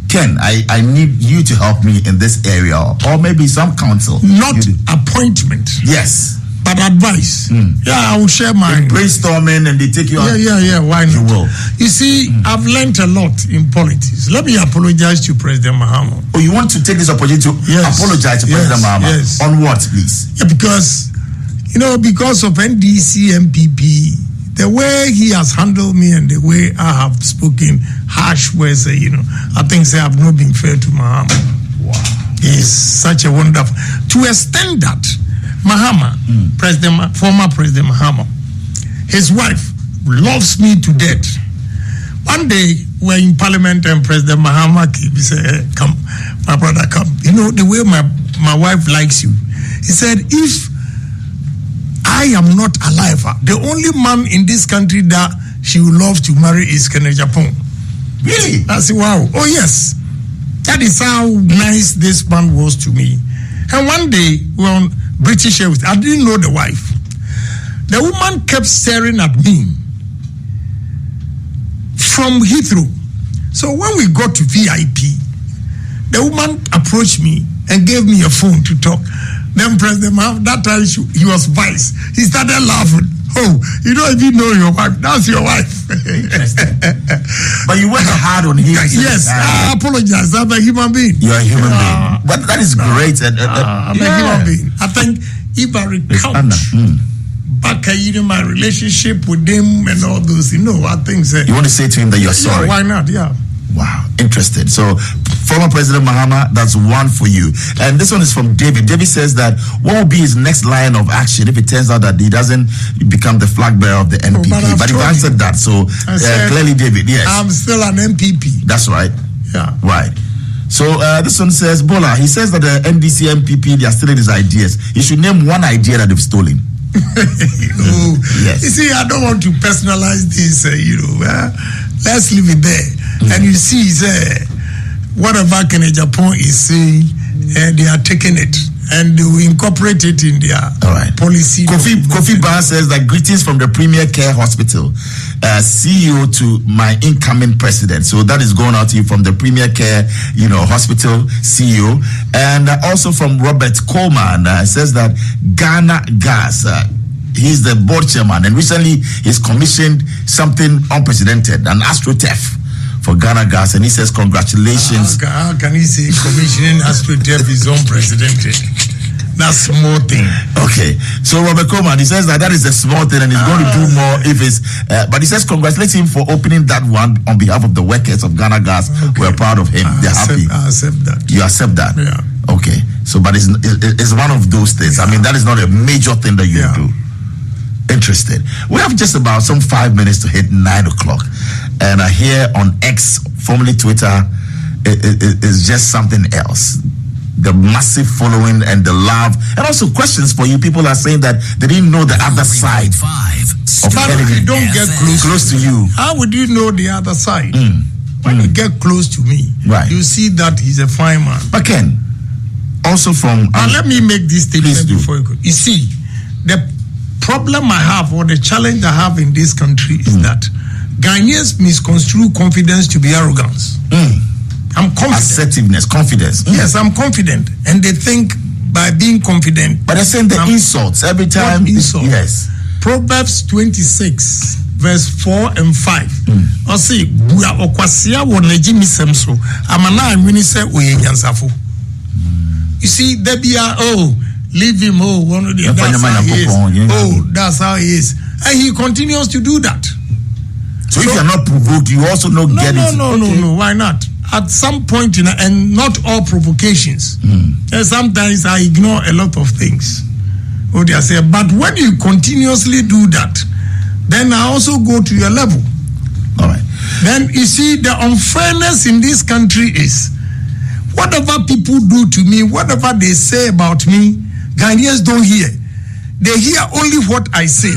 Ken, I need you to help me in this area, or maybe some counsel. Not appointment. Yes. But advice. Yeah, I will share my brainstorming and they take you out. Yeah, why not? You will. You see, I've learned a lot in politics. Let me apologize to President Mahama. Oh, you want to take this opportunity to apologize to President Mahama? Yes. On what, please? Yeah, because of NDC, MPP, the way he has handled me and the way I have spoken harsh words, I think I have not been fair to Mahama. Wow. He's such a wonderful. To extend that, Mahama, former President Mahama, his wife loves me to death. One day we're in Parliament and President Mahama came. He said, "Come, my brother, come. The way my wife likes you." He said, "If I am not alive, the only man in this country that she would love to marry is Agyapong." Really? I said, "Wow. Oh yes, that is how nice this man was to me." And one day we were on British Airways. I didn't know the wife. The woman kept staring at me from Heathrow. So when we got to VIP, the woman approached me and gave me a phone to talk. Then President Mahama, that time he was vice. He started laughing. "Oh, you don't even know your wife. That's your wife." Interesting. But you went hard on him. Yes, I apologize. I'm a human being. You're a human being. But that is great. I'm a human being. I think if I recount back my relationship with him and all those, I think you want to say to him that you're sorry. Why not? Yeah. Wow, interesting. So, former President Mahama, that's one for you. And this one is from David. David says that what will be his next line of action if it turns out that he doesn't become the flag bearer of the NPP? But you've answered that. So, clearly, David, yes. I'm still an MPP. That's right. Yeah. Right. So, this one says, Bola, he says that the NDC, MPP, they are stealing his ideas. He should name one idea that they've stolen. Yes. You see, I don't want to personalize this, let's leave it there. And you see, whatever Agyapong is saying, they are taking it and they will incorporate it in their policy. Kofi Ban says that greetings from the Premier Care Hospital, CEO to my incoming president. So that is going out to you from the Premier Care, hospital CEO, and also from Robert Coleman says that Ghana Gas. He's the board chairman, and recently he's commissioned something unprecedented, an AstroTurf for Ghana Gas, and he says congratulations. How can he say commissioning AstroTurf is unprecedented? That's a small thing. Okay, so Robert Coleman, he says that is a small thing, and he's going to do more if it's. But he says congratulate him for opening that one on behalf of the workers of Ghana Gas. Okay. We're proud of him. They're happy. I accept that. You accept that? Yeah. Okay, so but it's one of those things. I mean, that is not a major thing that you do. Interested. We have just about some 5 minutes to hit 9 o'clock, and here on X, formerly Twitter, is just something else. The massive following and the love, and also questions for you. People are saying that they didn't know the other side of Kennedy. You don't get close to you. How would you know the other side? When you get close to me, you see that he's a fine man. But Ken, also from. Let me make this statement before you go. You see, the problem I have, or the challenge I have in this country, is that Ghanaians misconstrue confidence to be arrogance. I'm confident. Assertiveness, confidence. Yes, I'm confident. And they think by being confident. But they're saying the insults every time. Insult. Yes. Proverbs 26, verse 4 and 5. I say, Bua okwasia wo legimi semso. Amana anwini se oyenyansafo. You see, there be leave him, one of the that's how he is. That's how he is. And he continues to do that. So if you're not provoked, you also not get it. No, why not? At some point, and not all provocations. And sometimes I ignore a lot of things. What they say, but when you continuously do that, then I also go to your level. All right. Then you see, the unfairness in this country is whatever people do to me, whatever they say about me, Ghanaians don't hear. They hear only what I say.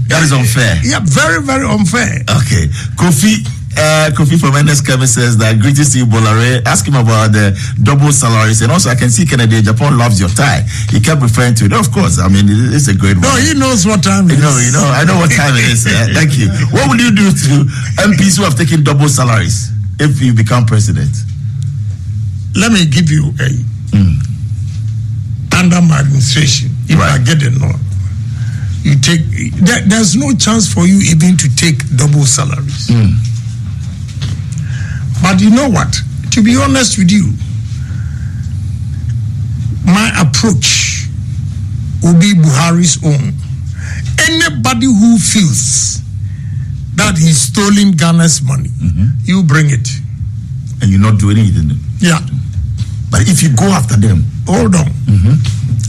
That is unfair. Yeah, very, very unfair. Okay. Kofi, Kofi from NSKM says that greetings to you, Bolare. Ask him about the double salaries. And also, I can see Kennedy Agyapong loves your tie. He kept referring to it. Of course, I mean, it's a great one. No, he knows what time it is. I know what time it is. Thank you. What will you do to MPs who have taken double salaries if you become president? Let me give you a under my administration. If I get the nod, you take. There's no chance for you even to take double salaries. But you know what? To be honest with you, my approach will be Buhari's own. Anybody who feels that he's stolen Ghana's money, you bring it. And you're not doing anything. Yeah. But if you go after them, hold on.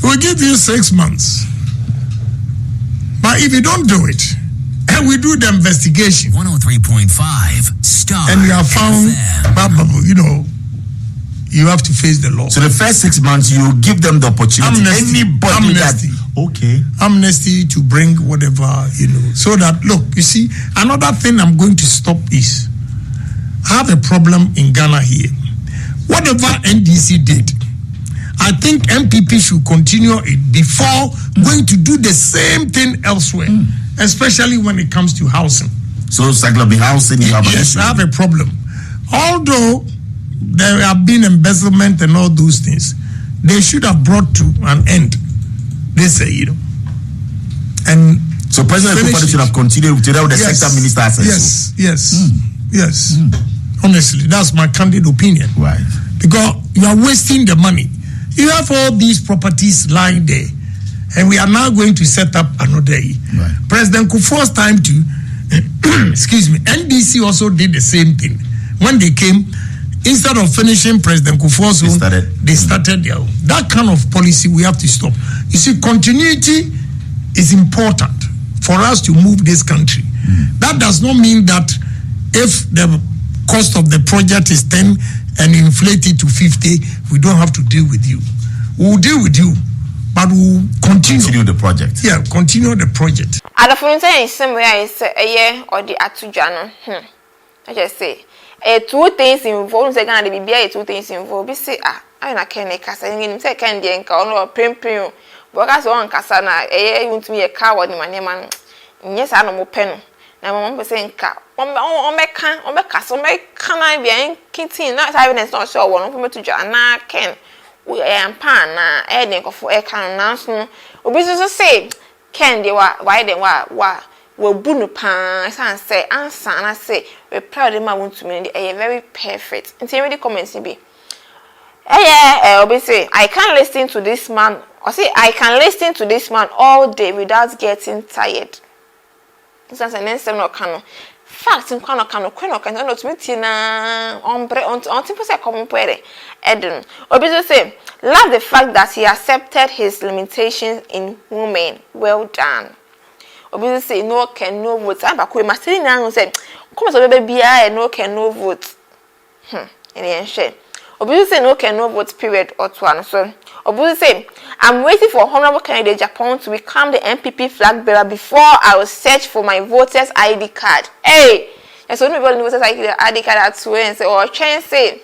We'll give you 6 months. But if you don't do it, and we do the investigation, 103.5 Star, and you are found, you have to face the law. So the first 6 months, you give them the opportunity. Amnesty to bring whatever, so that, look, you see, another thing I'm going to stop is, I have a problem in Ghana here. Whatever NDC did, I think MPP should continue it before going to do the same thing elsewhere, especially when it comes to housing. So, Saglabi housing, you have yes, I have a problem. Although there have been embezzlement and all those things, they should have brought to an end. They say, and so President Kufuor should have continued without the sector minister says yes. Honestly, that's my candid opinion. Right. Because you are wasting the money. You have all these properties lying there, and we are now going to set up another. Right. President Kufuor's time to, excuse me, NDC also did the same thing. When they came, instead of finishing President Kufuor's own, they started their own. That kind of policy we have to stop. You see, continuity is important for us to move this country. That does not mean that if the cost of the project is 10 and inflate it to 50, we don't have to deal with you. We'll deal with you, but we'll continue the project. Yeah, continue the project. At the phone saying somewhere I say a year or the Atujano. I just say two things involved. They're gonna be two things involved. Be say I can't say say candy and no prim. Because one casana a want me a coward in my name. Yes, I know pen. Na mama say nka o meka so meka na bia kitin na evidence not sure won for me to dwa na ken we am pan na e den kofo e kan na so obi so say ken de why den wa bu no pan san say answer na say we proud dem ma want to me dey very perfect until ready comments be obi say I can't listen to this man or say I can listen to this man all day without getting tired. Since an instant no cano. Fact in cano not meeting on say come pere. Eden. Obiso say, love the fact that he accepted his limitations in women. Well done. Obiso say no can no vote. I'm back with my sitting down say, come so baby no can no vote. In the end. Obiso say no can no vote period or two. So Obiso say, I'm waiting for Honorable Kennedy Agyapong to become the MPP flag bearer before I will search for my voters ID card. Hey, and so nobody voters ID card at 2 and say, or change say,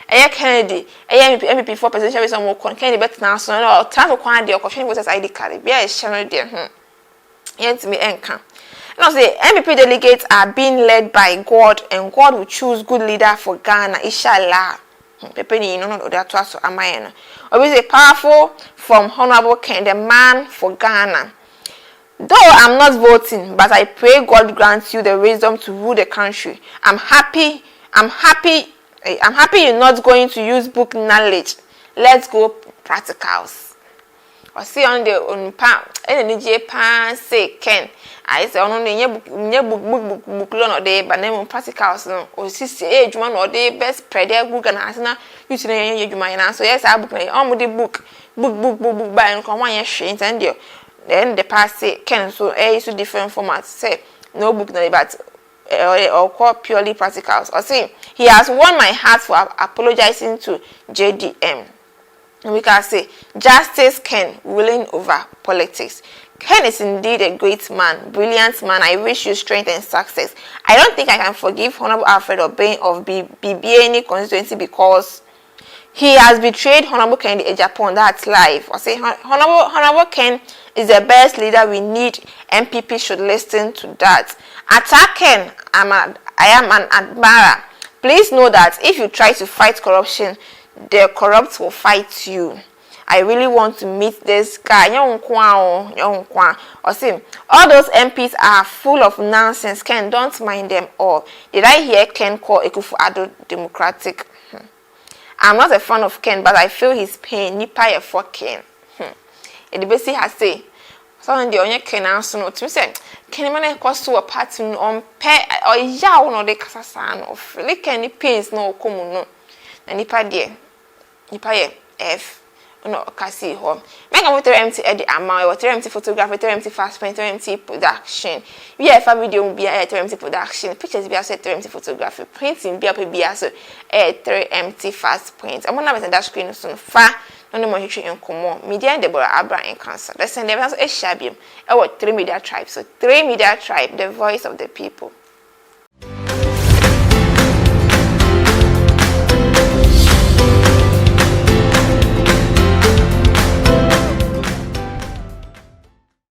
Kennedy, MPP for presidential with some more Kennedy better now, so no time for quantity or question voters ID card. Be a channel there. Yet me enka. Now say MPP delegates are being led by God, and God will choose good leader for Ghana, inshallah. Pepeni no that was amayena. Always powerful from Honorable Ken, the man for Ghana. Though I'm not voting, but I pray God grants you the wisdom to rule the country. I'm happy you're not going to use book knowledge. Let's go practicals. Or see on the pan say Ken. I say on the book loan or day, but name practicals no. Or see age one or day best spread their book and asana using you might answer. Yes, I book on the book buy and come 1 year shades and you. Then the past say Ken so so different formats. Say no book no but or call purely practicals. Or see he has won my heart for apologizing to JDM. We can say justice can willing over politics. Ken is indeed a great man, brilliant man. I wish you strength and success. I don't think I can forgive Honorable Alfred Obeng of BBA constituency because he has betrayed Honorable Ken Agyapong. That's life. I say Honorable Ken is the best leader we need. MPP should listen to that. Attack Ken. I am an admirer. Please know that if you try to fight corruption, the corrupt will fight you. I really want to meet this guy. Or see, all those MPs are full of nonsense. Ken, don't mind them all. Did I hear Ken call Ekufu-Addo democratic? I'm not a fan of Ken, but I feel his pain. Nipa for Ken. The basic has say. So on the only Ken answer no to say Ken man cost to a party on pay or yaw no de kasasan of like any pains no come no. And nipa dear. Nipa F. No, kasi home. Make a motor empty at the amount, water empty photography, empty fast print, empty production. We have a video be a empty production, pictures be a set empty photography, printing be a so a empty fast print. I'm gonna have that screen soon far. No more history and come media and Deborah Abra and cancer. That's and there was a shabby. 3 media tribes. So 3 media tribe, the voice of the people.